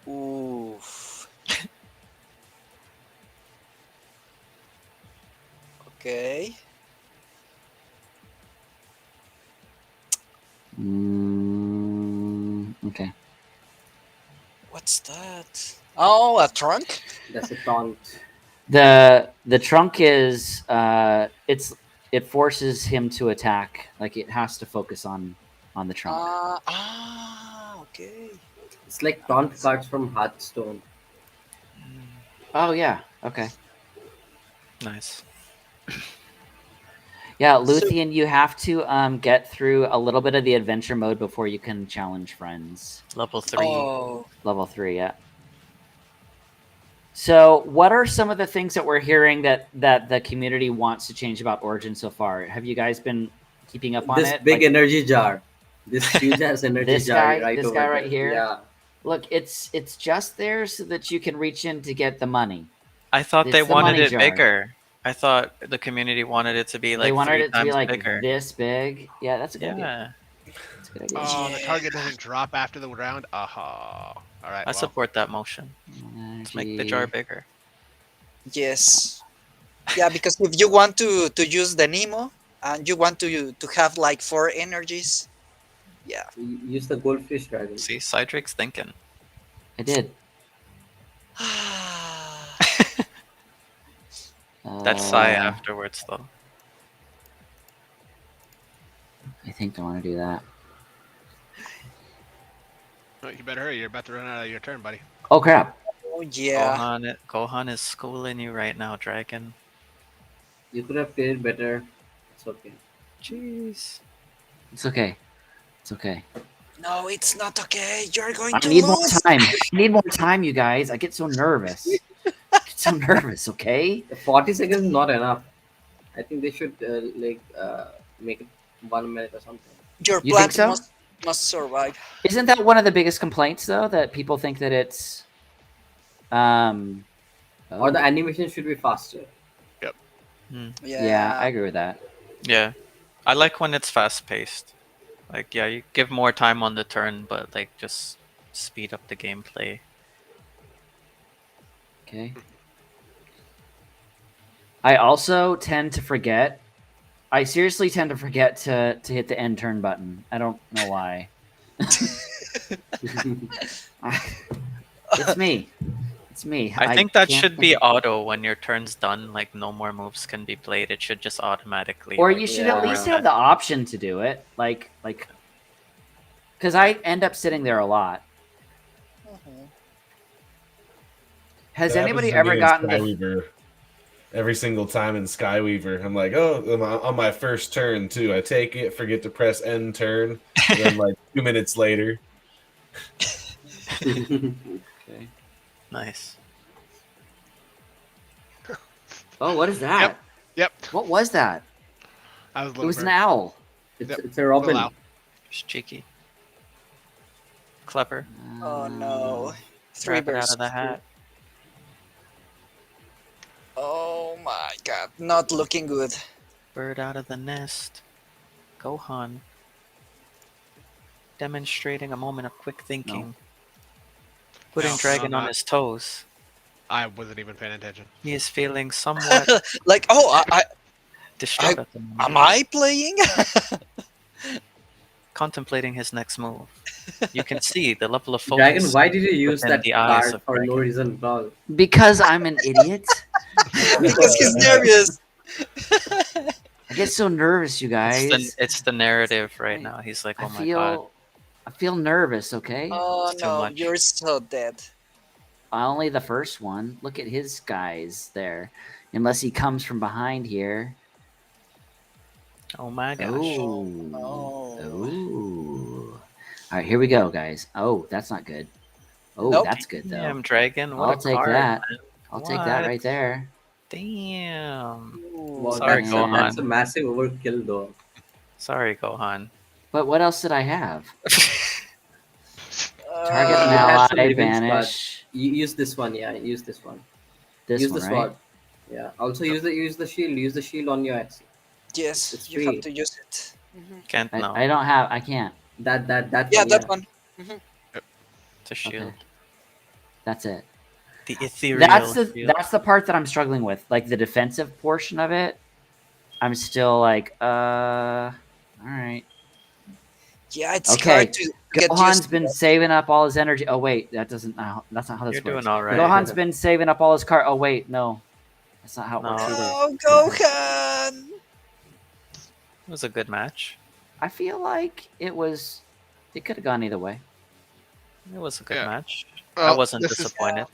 Oof. Okay. Okay. What's that? Oh, a trunk? That's a taunt. The trunk is it forces him to attack. Like it has to focus on the trunk. Okay. It's like taunt cards from Hearthstone. Oh yeah. Okay. Nice. Yeah, Luthien, you have to get through a little bit of the adventure mode before you can challenge friends. Level 3. Oh. Level 3, yeah. So, what are some of the things that we're hearing that the community wants to change about Origin so far? Have you guys been keeping up on This it? big energy jar. This huge ass energy This jar guy, right this over guy there. right here? Yeah. Look, it's just there so that you can reach in to get the money. I thought they It's the wanted money it jar. bigger. I thought the community wanted it to be like They wanted 3 it to be times like bigger. this big. Yeah, that's a good idea. Yeah, That's a good idea. Oh, the Yeah. target doesn't drop after the round. Aha. All right. I support that motion. Let's make the jar Energy. bigger. Yes. Yeah, because if you want to use the Nemo and you want to have like 4 energies, yeah. Use the goldfish dragon. See, Cydrake's thinking. I did. That's Psy afterwards, though. I think I want to do that. Oh, you better hurry. You're about to run out of your turn, buddy. Oh crap! Oh yeah. Gohan is schooling you right now, Dragon. You could have played better. It's okay. Jeez. It's okay. It's okay. No, it's not okay. You're going I to need more lose. time. I need more time, you guys. I get so nervous. I get so nervous. Okay. 40 seconds is not enough. I think they should make it 1 minute or something. Your You think plant so? must survive. Isn't that one of the biggest complaints, though, that people think that it's, Or the animation should be faster. Yeah, I agree with that. Yeah. I like when it's fast paced. Like, yeah, you give more time on the turn, but like just speed up the gameplay. Okay. I also tend to forget. I seriously tend to forget to hit the end turn button. I don't know why. It's me. It's me. I think that can't should think be of- auto when your turn's done. Like, no more moves can be played. It should just automatically. Or like, you should Yeah. at least have the option to do it. Like, because I end up sitting there a lot. Has That anybody happens to ever me in gotten the Skyweaver every single time in Skyweaver? I'm like, oh, on my first turn too. I take it, forget to press end turn, and then like 2 minutes later. Okay. Nice. Oh, what is that? Yep. What was that? I was a It little was an bird. owl. It's a Robin. Allow. Just cheeky. Clever. Oh no. 3 Grab it out bursts. of the hat. my god, not looking good. Bird out of the nest. Gohan. Demonstrating a moment of quick thinking. Putting No, Dragon no, on no. his toes. I wasn't even paying attention. He is feeling somewhat Like, oh, distraught at the moment. am I playing? Contemplating his next move. You can see the level of focus. Dragon, why did you use within that the eyes card of for no Dragon. reason at all? Because I'm an idiot. Because he's nervous. I get so nervous, you guys. It's the narrative right now. He's like, oh my god. I feel nervous. Okay. Oh It's too no, much. you're so dead. Only the first one. Look at his guys there. Unless he comes from behind here. Oh my gosh. Ooh. no. Ooh. All right, here we go, guys. Oh, that's not good. Oh, Nope. that's good though. Damn, Dragon. What I'll a take card, that. man. I'll take that What? right there. Damn. Wow, Sorry, that's, Gohan. that's a massive overkill, though. Sorry, Gohan. But what else did I have? Target Uh, You had some ally, revenge banish. You use this one, yeah. Use this one. This use one, the right? sword. Yeah. Also use the shield. Use the shield on your axie. yes, It's you free. have to use it. Can't know. I don't have. I can't. That Yeah, one, that one. It's a shield. Okay. That's it. The ethereal. shield. That's the part that I'm struggling with. Like the defensive portion of it. I'm still like, all right. Yeah, it's Okay, hard to get Gohan's used to been that. saving up all his energy. Oh wait, that's not how this You're works. doing all right. Gohan's been saving up all his card. Oh wait, no, that's not how it works No. either. Oh, Gohan! It was a good match. I feel like it could have gone either way. It was a good Yeah. match. Well, I wasn't this is- disappointed.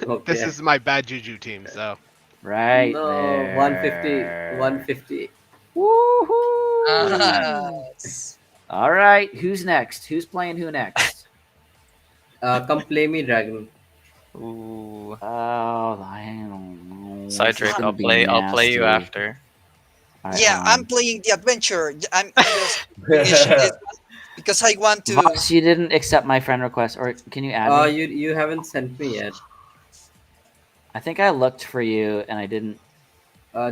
Okay. This is my bad juju team, so Right no, there. 150. 150. Woohoo! Nice. All right, who's next? Who's playing who next? Come play me, Dragon. Ooh. Oh, I don't know. This is Cydrake, gonna I'll play you nasty. after. All right, Yeah, hold I'm on. playing the adventure. I'm just finishing this one because I want to. Vaas, you didn't accept my friend request, or can you add me? You haven't sent me yet. I think I looked for you and I didn't.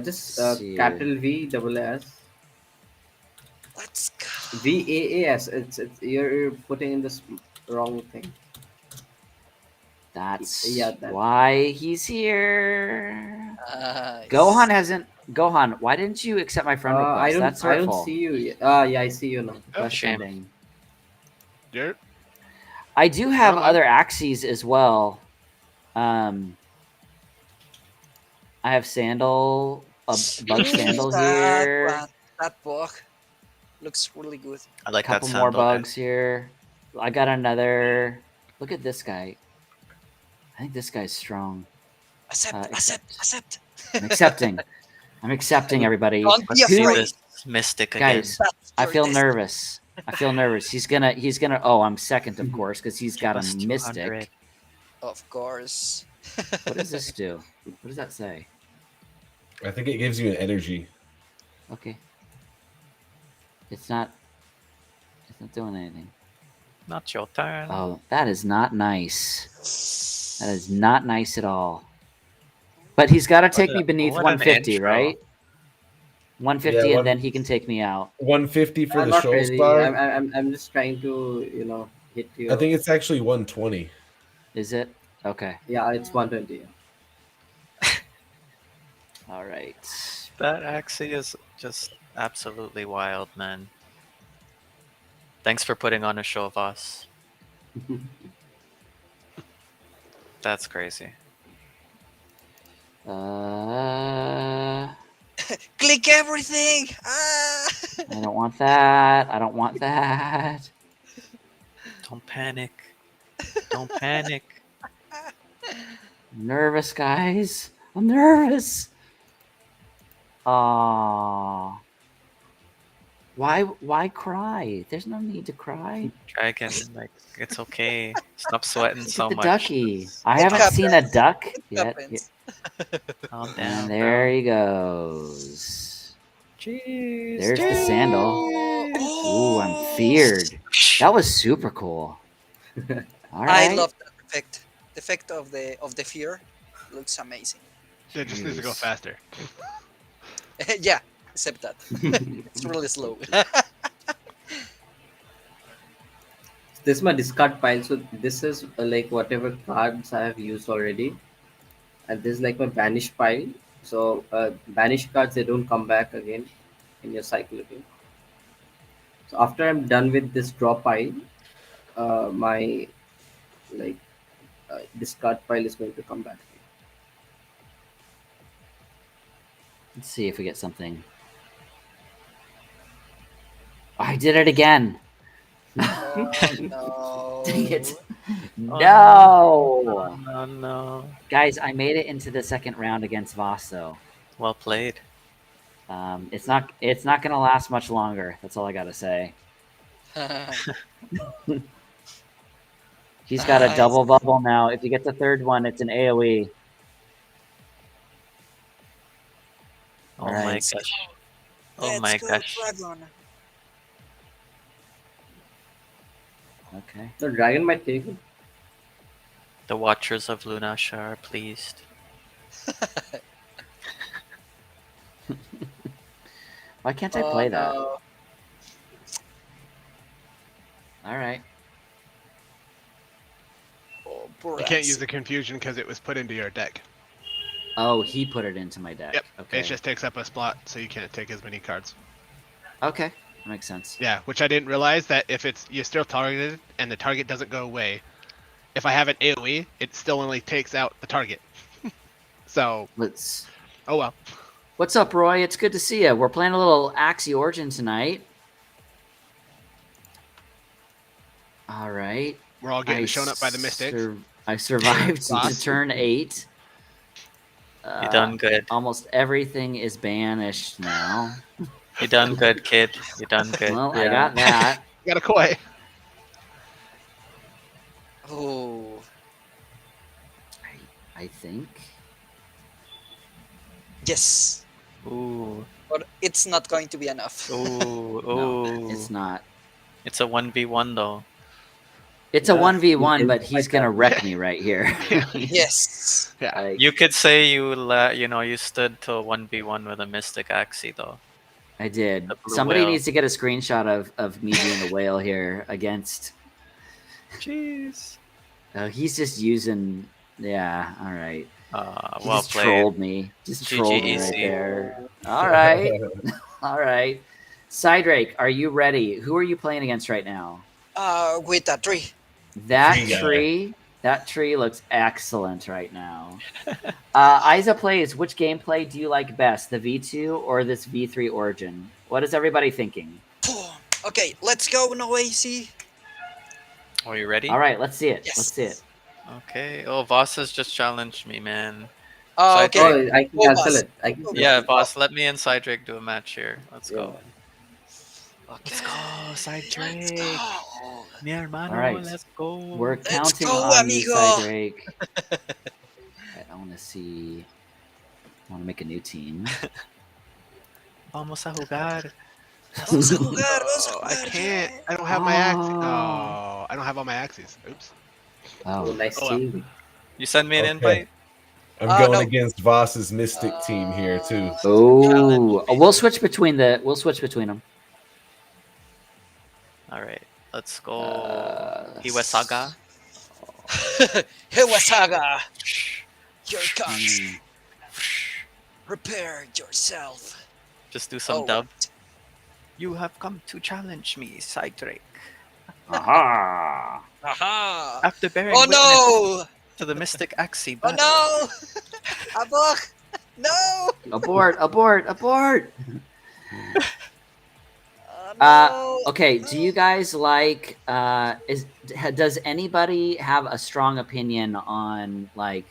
Just See. capital V double S Let's go. VAAS. It's you're putting in this wrong thing. That's Yeah, that- why he's here. Nice. Gohan, why didn't you accept my friend request? I don't. That's I hurtful. don't see you. Yet. Yeah, I see you now. Oh, shame. Questioning. you're I do have Never mind. other axes as well. I have sandal, a bug sandal That here, one, that bug looks really good. I a like that couple more sandal, guys. bugs here. I got another. Look at this guy. I think this guy's strong. Accept, accept. accept. I'm accepting. I'm accepting, everybody. Don't be Let's see afraid. this mystic again. Guys, That's I your feel destiny. nervous. I feel nervous. He's gonna. Oh, I'm second, of course, because he's got Plus a 200. mystic. Of course. What does this do? What does that say? I think it gives you an energy. Okay. It's not doing anything. Not your turn. Oh, that is not nice. That is not nice at all. But he's got to take me beneath what an 150, intro. right? 150, Yeah, and then he can take me out. 150 for the Not Shoals really. bar. I'm just trying to hit you. I think it's actually 120. Is it? Okay. Yeah, it's 120. All right. That axie is just absolutely wild, man. Thanks for putting on a show of us. That's crazy. Click everything. Ah! I don't want that. I don't want that. Don't panic. Don't panic. I'm nervous, guys. I'm nervous. Aww. Why cry? There's no need to cry. Dragon, like, it's okay. Stop sweating Look so at the much. ducky. I It haven't seen a happens. duck It yet. happens. Calm And down, there he goes. Jeez. There's the sandal. Ooh, I'm feared. That was super cool. All right. I love that effect. The effect of the fear looks amazing. It just needs to go Jeez. faster. Yeah, except that it's really slow. This is my discard pile. So this is like whatever cards I have used already, and this is like my banish pile. So banish cards, they don't come back again in your cycle again. So after I'm done with this draw pile, my like discard pile is going to come back. Let's see if we get something. Oh, I did it again. Oh no! Dang it. Oh, No. No, no. Guys, I made it into the second round against Vaas, though. Well played. It's not gonna last much longer. That's all I gotta say. He's got a Nice. double bubble now. If you get the third one, it's an AoE. Oh All my right. gosh. Oh Let's my go, gosh. Dragon. Okay. The dragon might take it. The Watchers of Lunasha are pleased. Why can't I Oh, play that? no. All right. Oh, poor You can't Axie. use the confusion because it was put into your deck. Oh, he put it into my deck. Yep. Okay. It just takes up a slot, so you can't take as many cards. Okay. That makes sense. Yeah, which I didn't realize that if you're still targeted and the target doesn't go away, if I have an AoE, it still only takes out the target. So, Let's. oh well. What's up, Roy? It's good to see you. We're playing a little Axie Origin tonight. All right. We're all getting shown up by the Mystics. I survived to Vaas. turn 8. You done good. Almost everything is banished now. You done good, kid. You done good. Well, I got that. You got a koi. Oh, I think. yes. Ooh. But it's not going to be enough. Ooh. No, Ooh. it's not. It's a 1v1 though. It's a Yeah, 1v1, it's but he's like gonna that. wreck me right here. Yes. Yeah. Like, You could say you stood to a 1v1 with a Mystic Axie though. I did. The blue Somebody whale. needs to get a screenshot of me being the whale here against. Jeez. He's just using. Yeah. All right. He Well just played. trolled me. Just GG trolled me right easy. there. All right. All right. Cydrake, are you ready? Who are you playing against right now? With a tree. That Tree guy. that tree looks excellent right now. Isa plays, which gameplay do you like best, the V2 or this V3 Origin? What is everybody thinking? Okay, let's go, Noisy. Are you ready? All right, let's see it. Yes. Let's see it. Okay. Oh, Vaas has just challenged me, man. Oh, So okay. Oh, I can Go, cancel Vaas. it. I can Yeah, cancel it. Vaas, let me and Cydrake do a match here. Let's go. Okay. Let's go, Let's Cydrake. go. Mi hermano, All right. let's go. We're Let's counting go, on you, amigo. Cydrake. I want to see. I want to make a new team. Vamos a jugar. Vamos a jugar, vamos a Oh, I jugar. can't. I don't have my axes. Oh. Oh, I don't have all my axes. Oops. Oh, Oh, nice Oh, well. team. You send me an Okay. invite? I'm going no. against Voss's Mystic team here too. oh, we'll switch between them. All right, let's go. Uh, Iwasaga. Hewasaga, here it comes. Mm, Prepare yourself. Just do some Oh, dub. You have come to challenge me, Cydrake. aha! Aha! After bearing Oh witness no! to the Mystic Axie Oh battle. no! Abok! No! Abort! Abort! Abort! No! Okay, do you guys like? Does anybody have a strong opinion on like?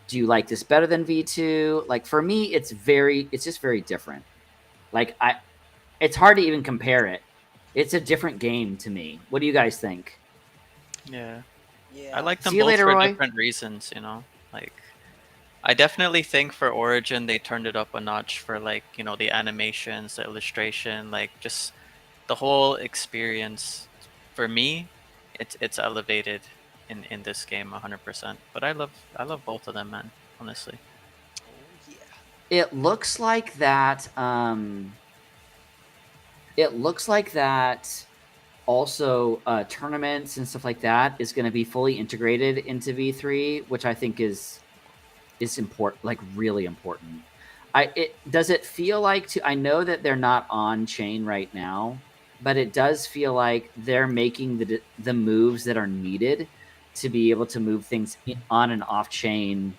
Do you like this better than V2? Like for me, it's just very different. Like it's hard to even compare it. It's a different game to me. What do you guys think? Yeah. Yeah. I like them See you both later, for Roy. different reasons, you know. Like, I definitely think for Origin they turned it up a notch for like the animations, the illustration, like just the whole experience. For me, it's elevated in this game 100%. But I love both of them, man. Honestly. Oh, It looks like that. It looks like that. Also, tournaments and stuff like that is going to be fully integrated into V3, which I think is important, like really important. Does it feel like I know that they're not on chain right now, but it does feel like they're making the moves that are needed to be able to move things on and off chain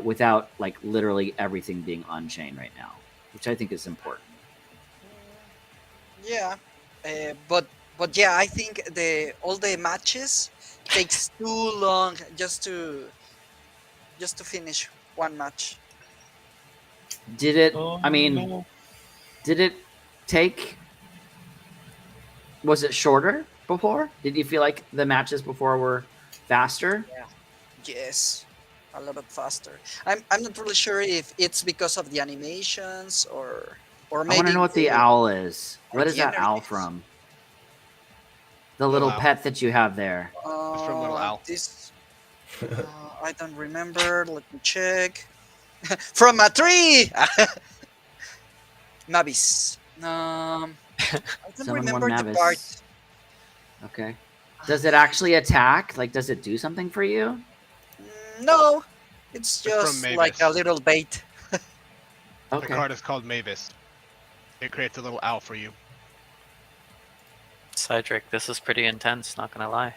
without like literally everything being on chain right now, which I think is important. Yeah, but yeah, I think all the matches takes too long just to finish one match. Did it? Oh, I mean, no. did it take? Was it shorter before? Did you feel like the matches before were faster? Yes, a lot faster. I'm not really sure if it's because of the animations or I maybe want to know what the owl is. or What is the that owl energies. from? The Little little owl. pet that you have there. It's from Little Owl. This I don't remember. Let me check. From a tree. Mavis. I don't Someone won remember the Mavis. part. Okay. Does it actually attack? Like, does it do something for you? No, it's from just like a Mavis. little bait. The Okay. card is called Mavis. It creates a little owl for you. Cydrake, this is pretty intense, not gonna lie.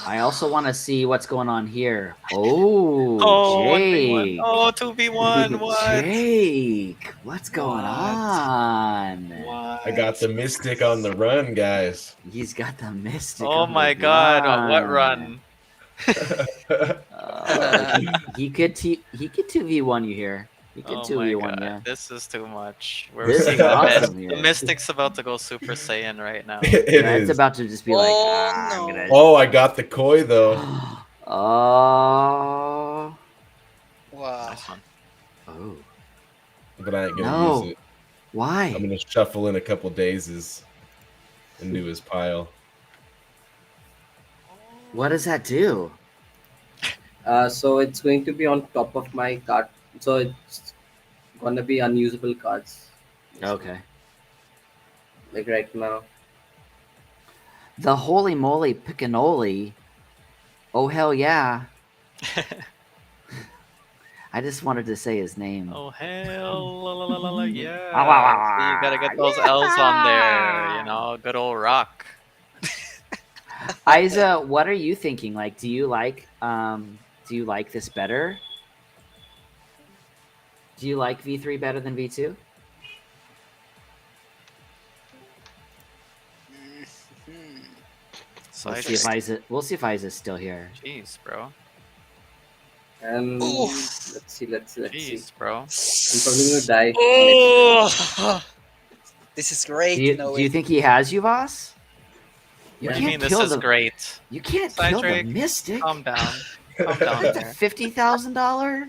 I also want to see what's going on here. Oh, Oh, Jake. 1v1. Oh, 2v1. What? Jake, what's going What? on? What? I got the Mystic on the run, guys. He's got the mystic. Oh on my the god, what run? He could 2v1 you here. He could Oh 2v1 my god, yeah. this is too much. We're This seeing is the awesome The here. Mystic's about to go Super Saiyan right now. It Yeah, is. it's about to just be like, Oh, I'm no. gonna. Oh, I got the koi though. Oh. Wow. Nice one. Oh. But I ain't gonna No. use it. Why? I'm gonna shuffle in a couple dazes into his pile. What does that do? So it's going to be on top of my card. So it's gonna be unusable cards. Okay. Like right now. The holy moly piccanoli. Oh hell yeah. I just wanted to say his name. Oh hell, la, la, la, la, la, yeah. Ah, wah, wah, So you gotta get those yeah. L's on there, you know, good old rock. Isa, what are you thinking? Like, do you like this better? Do you like V3 better than V2? Mhm. Let's see if Cydrake. Isa. We'll see if Isa's still here. Jeez, bro. And Oof. let's see. Let's see. Jeez, bro. I'm probably gonna die. Oh, this is great. Do you think he has you, Vaas? You What do you can't mean this kill is the- great? You can't kill the Cydrake, mystic. Calm down. Calm down It's a there. $50,000.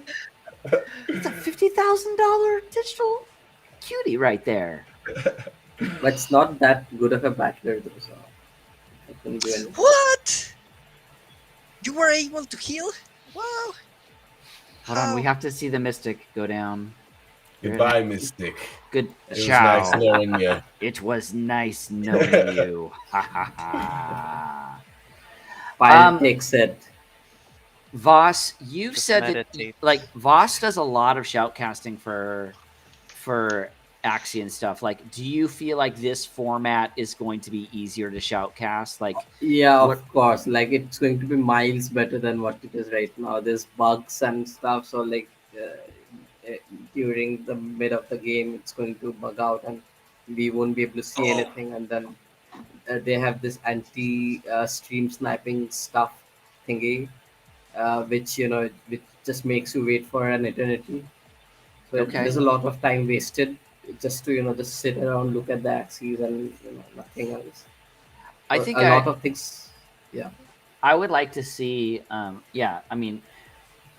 It's a $50,000 digital cutie right there. But it's not that good of a battler though. So I couldn't do anything. What? You were able to heal? Wow. Hold on, we How? have to see the mystic go down. Goodbye, Mystic. Good It was ciao. nice knowing you. It was nice knowing you. Ha ha ha. Pile takes it. Voss, you've Just said that meditate. like Voss does a lot of shoutcasting for Axie and stuff. Like, do you feel like this format is going to be easier to shoutcast? Like, Yeah, What- of course. Like it's going to be miles better than what it is right now. There's bugs and stuff. So like during the mid of the game, it's going to bug out and we won't be able to see anything. And then they have this anti stream sniping stuff thingy, which which just makes you wait for an eternity. So Okay. there's a lot of time wasted just to just sit around, look at the axes, and nothing else. I So think a lot of things. Yeah. I would like to see. Yeah, I mean,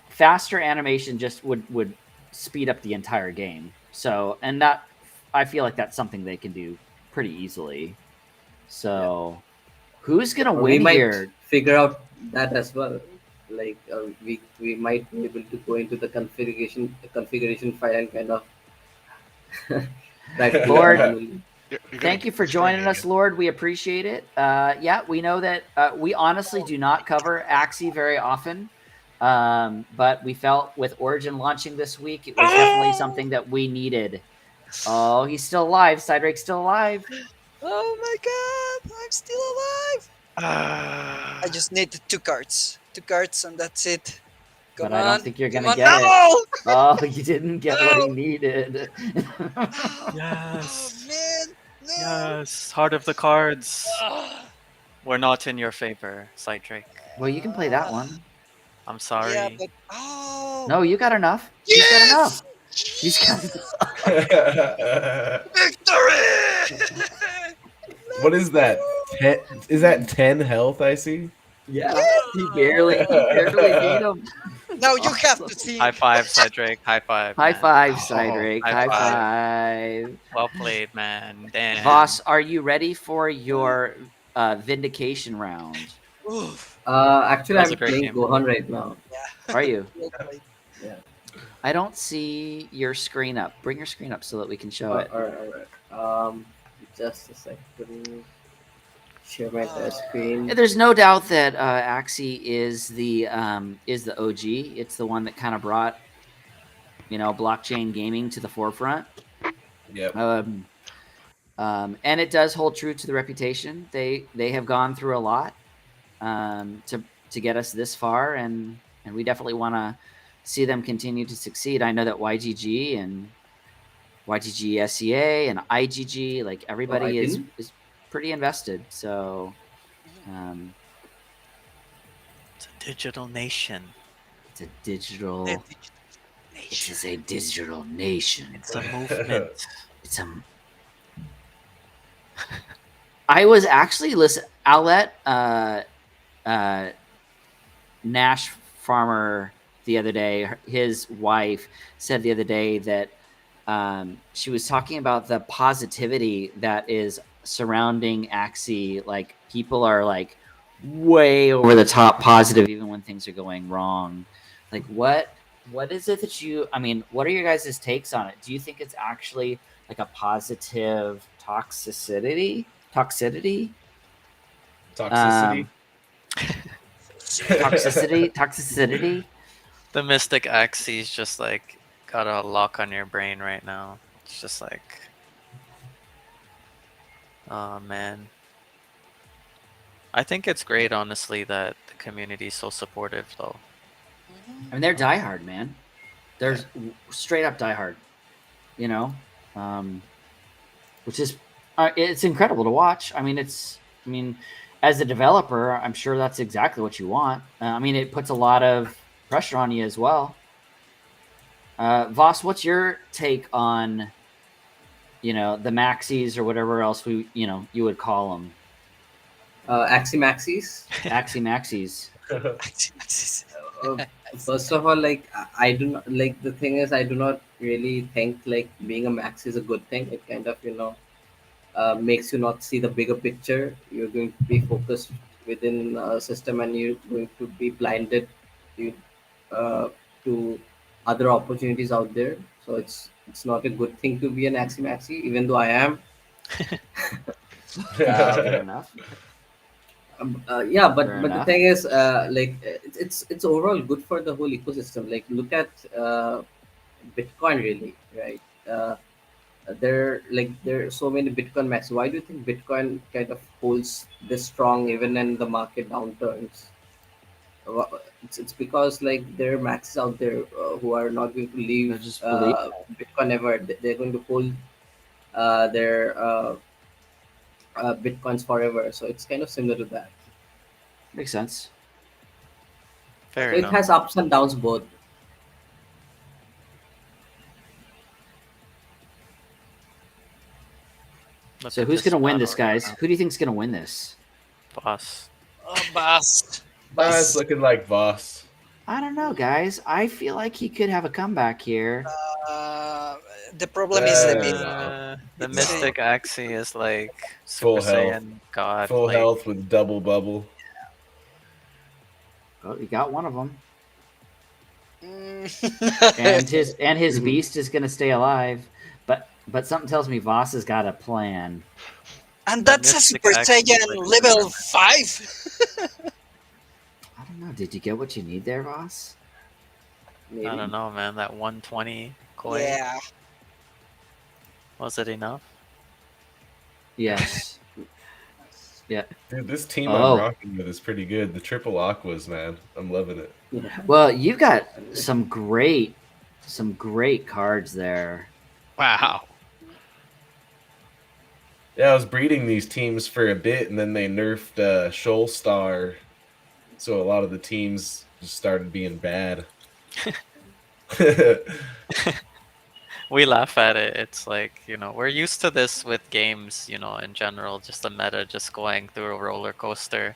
faster animation just would speed up the entire game. So, and that I feel like that's something they can do pretty easily. So, who's gonna Or we win might here? figure out that as well. like we might be able to go into the configuration file and kind of try to do it Lord, manually. You're gonna Thank you for destroy joining us, Mania. Lord. We appreciate it. Yeah, we know that we honestly do not cover Axie very often, but we felt with Origin launching this week, it was definitely something that we needed. Oh, he's still alive. Cydrake's still alive. Oh my god, I'm still alive. I just need 2 cards. 2 cards and that's it. But Come I don't on. think you're Come gonna on. get it. No! Oh, you didn't get what he No! needed. Oh Yes. man. No. Yes. Heart of the cards. Ah, We're not in your favor, Cydrake. Well, you can play that one. I'm yeah, sorry. but oh No, you got enough. He's got enough. yes! He's got Victory! What is that? Is that 10 health I see? Yeah. he barely beat him. Now you have to think. High five, Cydrake. High five. High man. five, Oh, Cydrake. high High five. five. Well played, man. Damn. Voss, are you ready for your vindication round? Oof. Actually, That was I'm a great playing game. Gohan right now. Are you? Well played. Yeah. I don't see your screen up. Bring your screen up so that we can show it. All right. Just a second. Share my screen. There's no doubt that Axie is the OG. It's the one that kind of brought blockchain gaming to the forefront. Yep. And it does hold true to the reputation. They have gone through a lot to get us this far, and we definitely want to see them continue to succeed. I know that YGG and YGG SEA and IGG, like everybody is pretty invested. So It's a digital nation. it's a digital. The It is a digital nation. It's a movement. It's a. I was actually listening. Owlette Nash Farmer the other day. His wife said the other day that she was talking about the positivity that is surrounding Axie. Like people are like way over the top positive, even when things are going wrong. Like what is it that you? I mean, what are your guys' takes on it? Do you think it's actually like a positive toxicity? Toxicity. Toxicity. The Mystic Axie's just like got a lock on your brain right now. It's just like, oh man. I think it's great, honestly, that the community is so supportive, though. I mean, they're diehard, man. They're straight up diehard. Which is it's incredible to watch. I mean, as a developer, I'm sure that's exactly what you want. I mean, it puts a lot of pressure on you as well. Voss, what's your take on, the Maxies or whatever else you would call them? Axie Maxis. Axie Maxies. First of all, like I do not like the thing is I do not really think like being a max is a good thing. It kind of makes you not see the bigger picture. You're going to be focused within a system, and you're going to be blinded to to other opportunities out there. So it's not a good thing to be an Axie Maxi, even though I am. Fair enough. Yeah, but Fair the enough. thing is, like it's overall good for the whole ecosystem. Like look at Bitcoin, really, right? There are so many Bitcoin max. Why do you think Bitcoin kind of holds this strong even in the market downturns? It's because like there are maxes out there who are not going to leave They just believe Bitcoin ever. They're going to hold their Bitcoins forever. So it's kind of similar to that. Makes sense. Fair So it enough. has ups and downs both. Look So at who's gonna win battle this, guys? right Who do you think's gonna win this? now. Boss. Oh, Bass. It's looking like Vaas. I don't know, guys. I feel like he could have a comeback here. The problem is the mid. The It's Mystic Axie is like Full Super health. Saiyan God. Full like, health with double bubble. Oh, you got one of them, Mm. and his beast is going to stay alive. But something tells me Voss has got a plan. And The that's a Mystic Super Axe is Saiyan like level 5. I don't know. Did you get what you need there, Voss? Maybe. I don't know, man. That 120 koi, Yeah. was it enough? Yes. Yeah. Dude, this team I'm Oh. rocking with is pretty good. The triple aquas, man. I'm loving it. Yeah. Well, you've got some great cards there. Wow. Yeah, I was breeding these teams for a bit, and then they nerfed Shoal Star, so a lot of the teams just started being bad. We laugh at it. It's like, we're used to this with games, in general, just the meta just going through a roller coaster.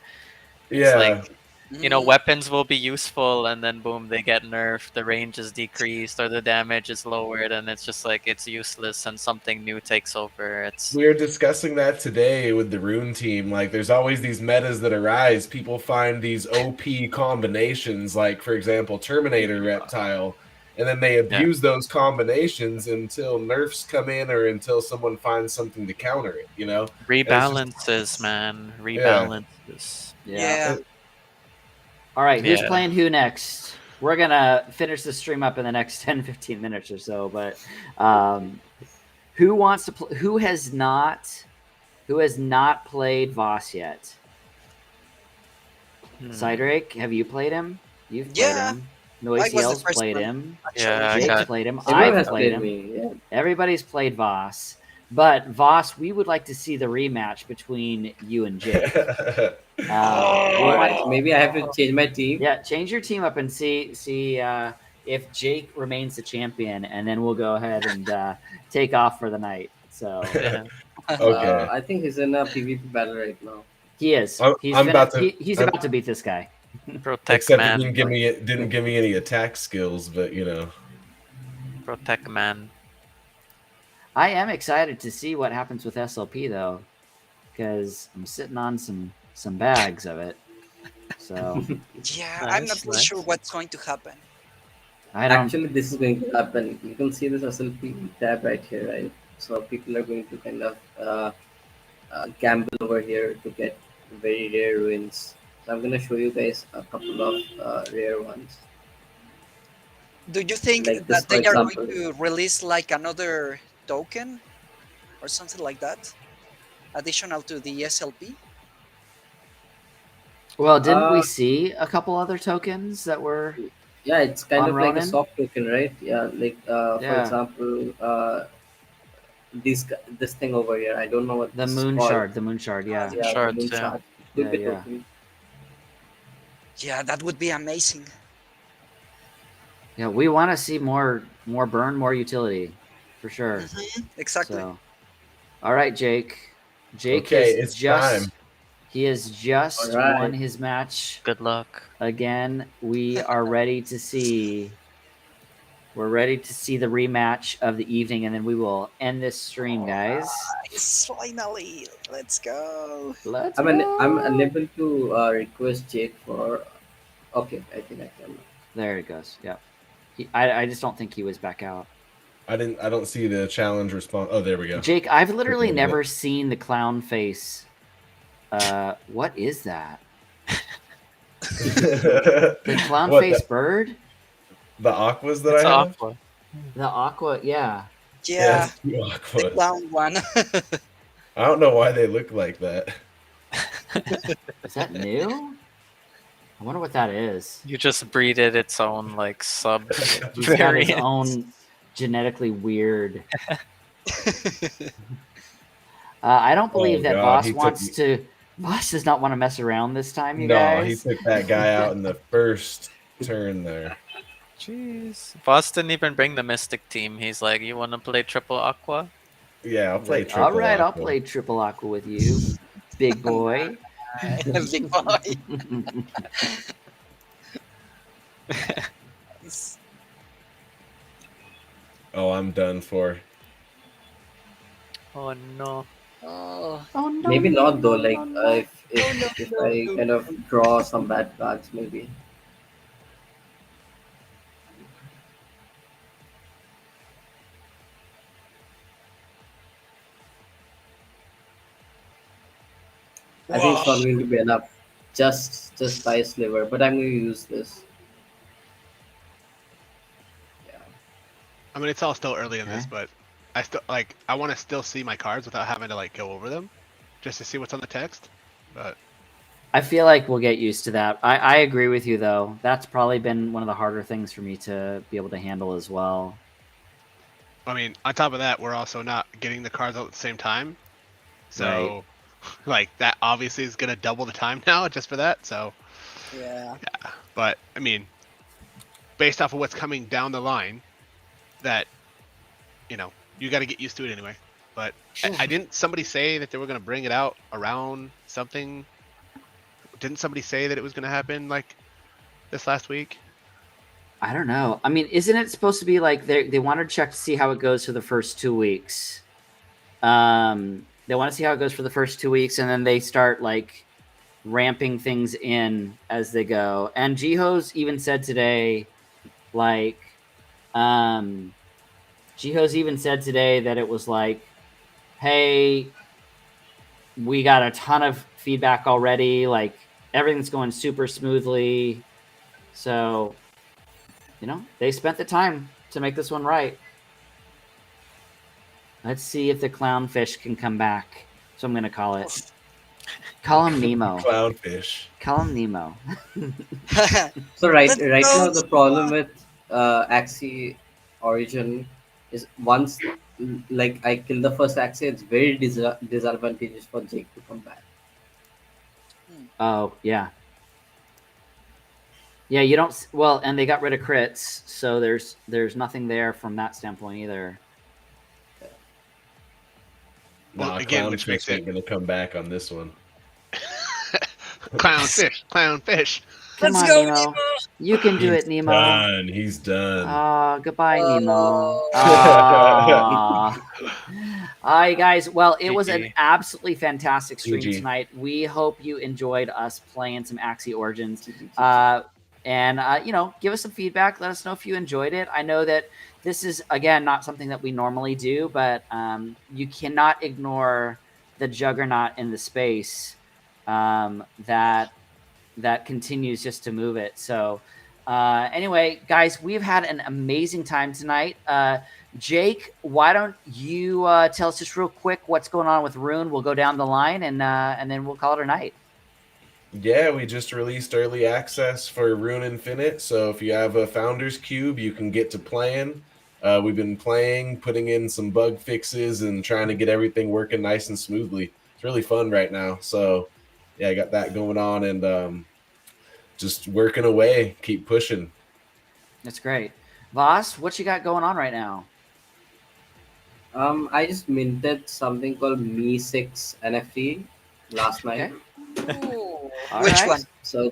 It's Yeah, like, Mhm. weapons will be useful and then boom, they get nerfed, the range is decreased or the damage is lowered and it's just like it's useless and something new takes over. It's we were discussing that today with the Rune team. Like, there's always these metas that arise. People find these OP combinations, like, for example, Terminator Reptile, and then they abuse those combinations until nerfs come in or until someone finds something to counter it, And it's just- rebalances, man. Rebalances. Yeah. All right, who's Yeah. playing who next? We're gonna finish the stream up in the next 10-15 minutes or so, but who wants to play? Who has not played Voss yet? Cydrake, have you played him? You've played Yeah. him. I was the Noisiel's first played one, him. Yeah, I Jake's got played him. Everyone I've has played played him. me. Yeah. Everybody's played Voss. But Voss, we would like to see the rematch between you and Jake. We might- Maybe I have to change my team. yeah, change your team up and see if Jake remains the champion, and then we'll go ahead and take off for the night. So yeah. Okay. I think he's in a PvP battle right now. he is. I'm He's about to- he's I'm- about to beat this guy. Protect Except it man. didn't give me any attack skills, but Protect man. I am excited to see what happens with SLP though, because I'm sitting on some bags of it. So Yeah, I'm not Nice, really nice. sure what's going to happen. I don't. Actually, this is going to happen. You can see this SLP tab right here, right? So people are going to kind of gamble over here to get very rare wins. So I'm going to show you guys a couple of rare ones. Do you think Like this, that they for are going example. to release like another token or something like that, additional to the SLP? Well, didn't we Uh, see a couple other tokens that were? Yeah, it's kind On of like a Ronin? soft token, right? Yeah, like for Yeah. example, this thing over here. I don't know what The this is moon called. shard. The moon shard. Yeah. Yeah, Shards, the moon yeah. shard. Could Yeah, be yeah. token. Yeah, that would be amazing. Yeah, we want to see more burn, more utility, for sure. Exactly. So, all right, Jake. Jake Okay, has it's just time. he has just All right. won his match Good luck. again. We are ready to see. We're ready to see the rematch of the evening, and then we will end this stream, guys. Nice, finally, let's go. Let's I'm go. unable to request Jake for. Okay, I think I can. There it goes. Yep. I just don't think he was back out. I don't see the challenge response. Oh, there we go. Jake, I've literally Okay, never seen the clown face. What is that? The clown What, face bird? the aquas that It's I have? aqua. The aqua, yeah. Yeah, the the aquas. clown one. I don't know why they look like that. Is that new? I wonder what that is. You just breeded its own like sub He's got his variant. own genetically weird. I don't believe Oh, that God, Voss he took wants me- to. Voss does not want to mess around this time, you No, guys. he took that guy out in the first turn there. Jeez. Vaas didn't even bring the Mystic team. He's like, you want to play triple aqua? Yeah, I'll He's play like, triple. all right, I'll aqua. play triple aqua with you, big boy. Big boy. Nice. Oh, I'm done for. Oh no. Oh, Oh no! Maybe no, not though. no, Like no, no. if I kind of draw some bad cards, maybe. I think it's not Wow. going to be enough. Just buy a sliver, but I'm going to use this. Yeah. I mean, it's all still early in Okay. this, but I still like. I want to still see my cards without having to like go over them, just to see what's on the text. But I feel like we'll get used to that. I agree with you though. That's probably been one of the harder things for me to be able to handle as well. I mean, on top of that, we're also not getting the cards out at the same time. So, like that obviously is gonna double the time now just for that. So, Yeah. yeah. But I mean, based off of what's coming down the line, that you got to get used to it anyway. But I didn't. Somebody say that they were gonna bring it out around something. Didn't somebody say that it was gonna happen like this last week? I don't know. I mean, isn't it supposed to be like they want to check to see how it goes for the first 2 weeks? They want to see how it goes for the first 2 weeks, and then they start like ramping things in as they go. And Jiho's even said today, like, Jiho's even said today that it was like, hey, we got a ton of feedback already. Like everything's going super smoothly. So, they spent the time to make this one right. Let's see if the clownfish can come back. So I'm going to call it. Call him Nemo. Clownfish. Call him Nemo. So right Let's right go. now the problem with Axie Origin is once like I kill the first Axie, it's very disadvantageous for Jake to come back. Oh, yeah. Yeah, you don't. Well, and they got rid of crits, so there's nothing there from that standpoint either. Well, Nah, again, which makes Clownfish ain't it gonna come back on this one. clownfish, clownfish. Come Let's on, go, Nemo. Nemo. You can do it, Nemo. Done. He's done. Ah, goodbye, Nemo. Oh. Ah. All right, guys. Well, it was an GG. absolutely fantastic stream GG. tonight. We hope you enjoyed us playing some Axie Origins. GG. And give us some feedback. Let us know if you enjoyed it. I know that this is, again, not something that we normally do, but you cannot ignore the juggernaut in the space that continues just to move it. So anyway, guys, we've had an amazing time tonight. Jake, why don't you tell us just real quick what's going on with Rune? We'll go down the line and then we'll call it a night. Yeah, we just released early access for Rune Infinite, so if you have a Founders Cube, you can get to playing. We've been playing, putting in some bug fixes, and trying to get everything working nice and smoothly. It's really fun right now. So, yeah, I got that going on, and just working away, keep pushing. That's great. Vaas, what you got going on right now? I just minted something called Me6 NFT last night. Ooh. All Which right. one? So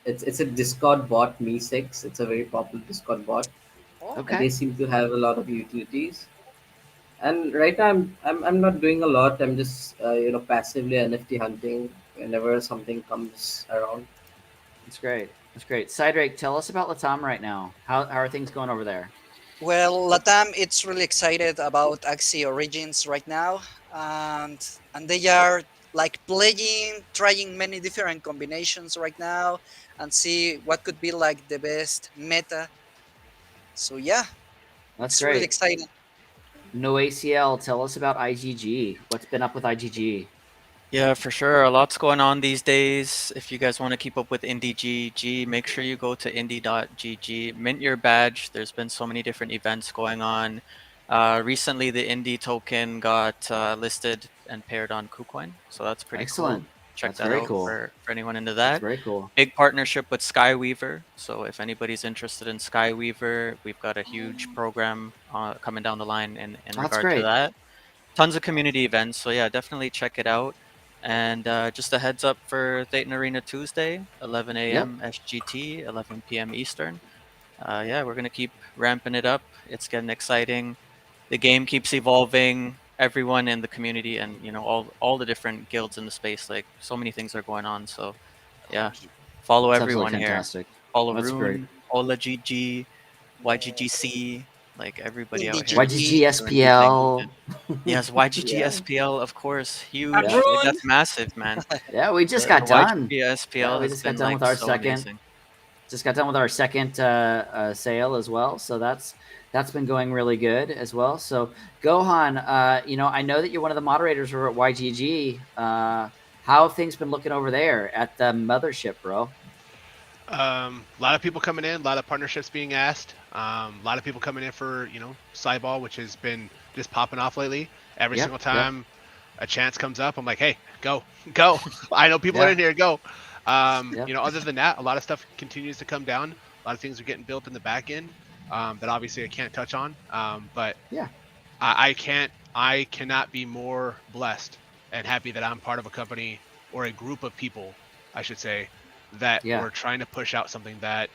it's a Discord bot, Me6. It's a very popular Discord bot. Oh, And Okay. they seem to have a lot of utilities. And right now I'm not doing a lot. I'm just passively NFT hunting whenever something comes around. That's great. That's great. Cydrake, tell us about Latam right now. How are things going over there? well, Latam, it's really excited about Axie Origins right now, and they are like playing, trying many different combinations right now, and see what could be like the best meta. So yeah, That's it's really great. exciting. No ACL, tell us about IGG. What's been up with IGG? Yeah, for sure. A lot's going on these days. If you guys want to keep up with Indie GG, make sure you go to indie.gg, mint your badge. There's been so many different events going on. Recently, the Indie token got listed and paired on KuCoin, so that's pretty Excellent. cool. Check That's that very out cool. for anyone into That's that. very cool. Big partnership with Skyweaver. So if anybody's interested in Skyweaver, we've got a huge program coming down the line in That's regard to great. that. Tons of community events. So yeah, definitely check it out. And just a heads up for Dayton Arena Tuesday, 11 a.m. SGT, 11 p.m. Eastern. Yeah, we're gonna keep ramping it up. It's getting exciting. The game keeps evolving. Everyone in the community and all the different guilds in the space, like so many things are going on. So yeah, follow It's everyone absolutely here. fantastic. Follow That's great. Rune, Ola GG, YGGC, Like everybody In out the here. YGG GG. doing their thing. SPL. Yes, YGG Yeah. SPL, of course, huge. Yeah. Like, Everyone. that's massive, man. Yeah, we just The got done. YGG Yeah, SPL we has just got been done like with our so second. amazing. Just got done with our second sale as well, so that's been going really good as well. So Gohan, I know that you're one of the moderators over at YGG. How have things been looking over there at the mothership, bro? A lot of people coming in, a lot of partnerships being asked. A lot of people coming in for Cyball, which has been just popping off lately. Every Yep, single time a chance comes up, I'm like, hey, go. I know people are in here, go. Yep. Other than that, a lot of stuff continues to come down. A lot of things are getting built in the back end that obviously I can't touch on. But Yeah. I cannot be more blessed and happy that I'm part of a company or a group of people, I should say, that Yeah. we're trying to push out something that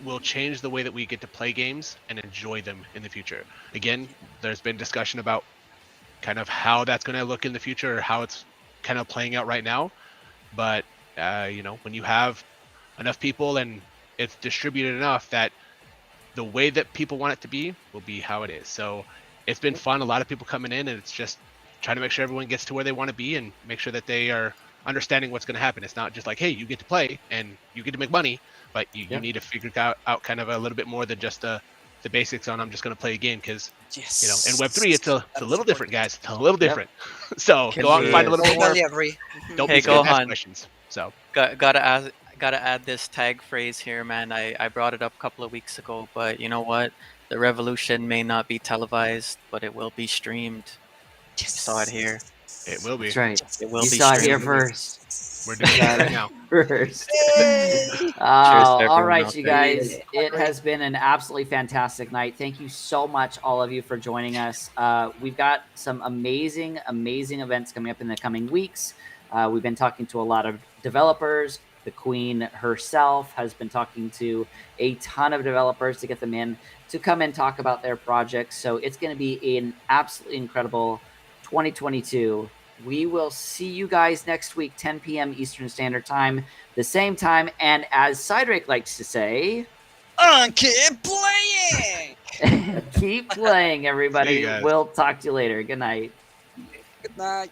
will change the way that we get to play games and enjoy them in the future. Again, there's been discussion about kind of how that's going to look in the future or how it's kind of playing out right now. But, when you have enough people and it's distributed enough that the way that people want it to be will be how it is. So it's been fun. A lot of people coming in, and it's just trying to make sure everyone gets to where they want to be and make sure that they are understanding what's going to happen. It's not just like, hey, you get to play and you get to make money, but you need to figure out kind of a little bit more than just the basics on I'm just going to play a game because, Yes. in Web3, it's a That is little different, important. guys. It's a little different. So Can go out and we- find a little bit more. Totally agree. Don't Hey, be scared to ask Gohan. questions. So Gotta add this tag phrase here, man. I brought it up a couple of weeks ago, but you know what? The revolution may not be televised, but it will be streamed. You saw it here. it will be. That's right. It will You be saw it here streamed. first. We're doing it right now. First. Yay! Cheers to All everyone right, out you there. guys. It has been an absolutely fantastic night. Thank you so much, all of you, for joining us. We've got some amazing, amazing events coming up in the coming weeks. We've been talking to a lot of developers. The Queen herself has been talking to a ton of developers to get them in to come and talk about their projects. So it's going to be an absolutely incredible 2022. We will see you guys next week, 10 p.m. Eastern Standard Time, the same time. And as Cydrake likes to say, Keep playing. keep playing, everybody. guys. We'll talk to you later. Good night. Good night.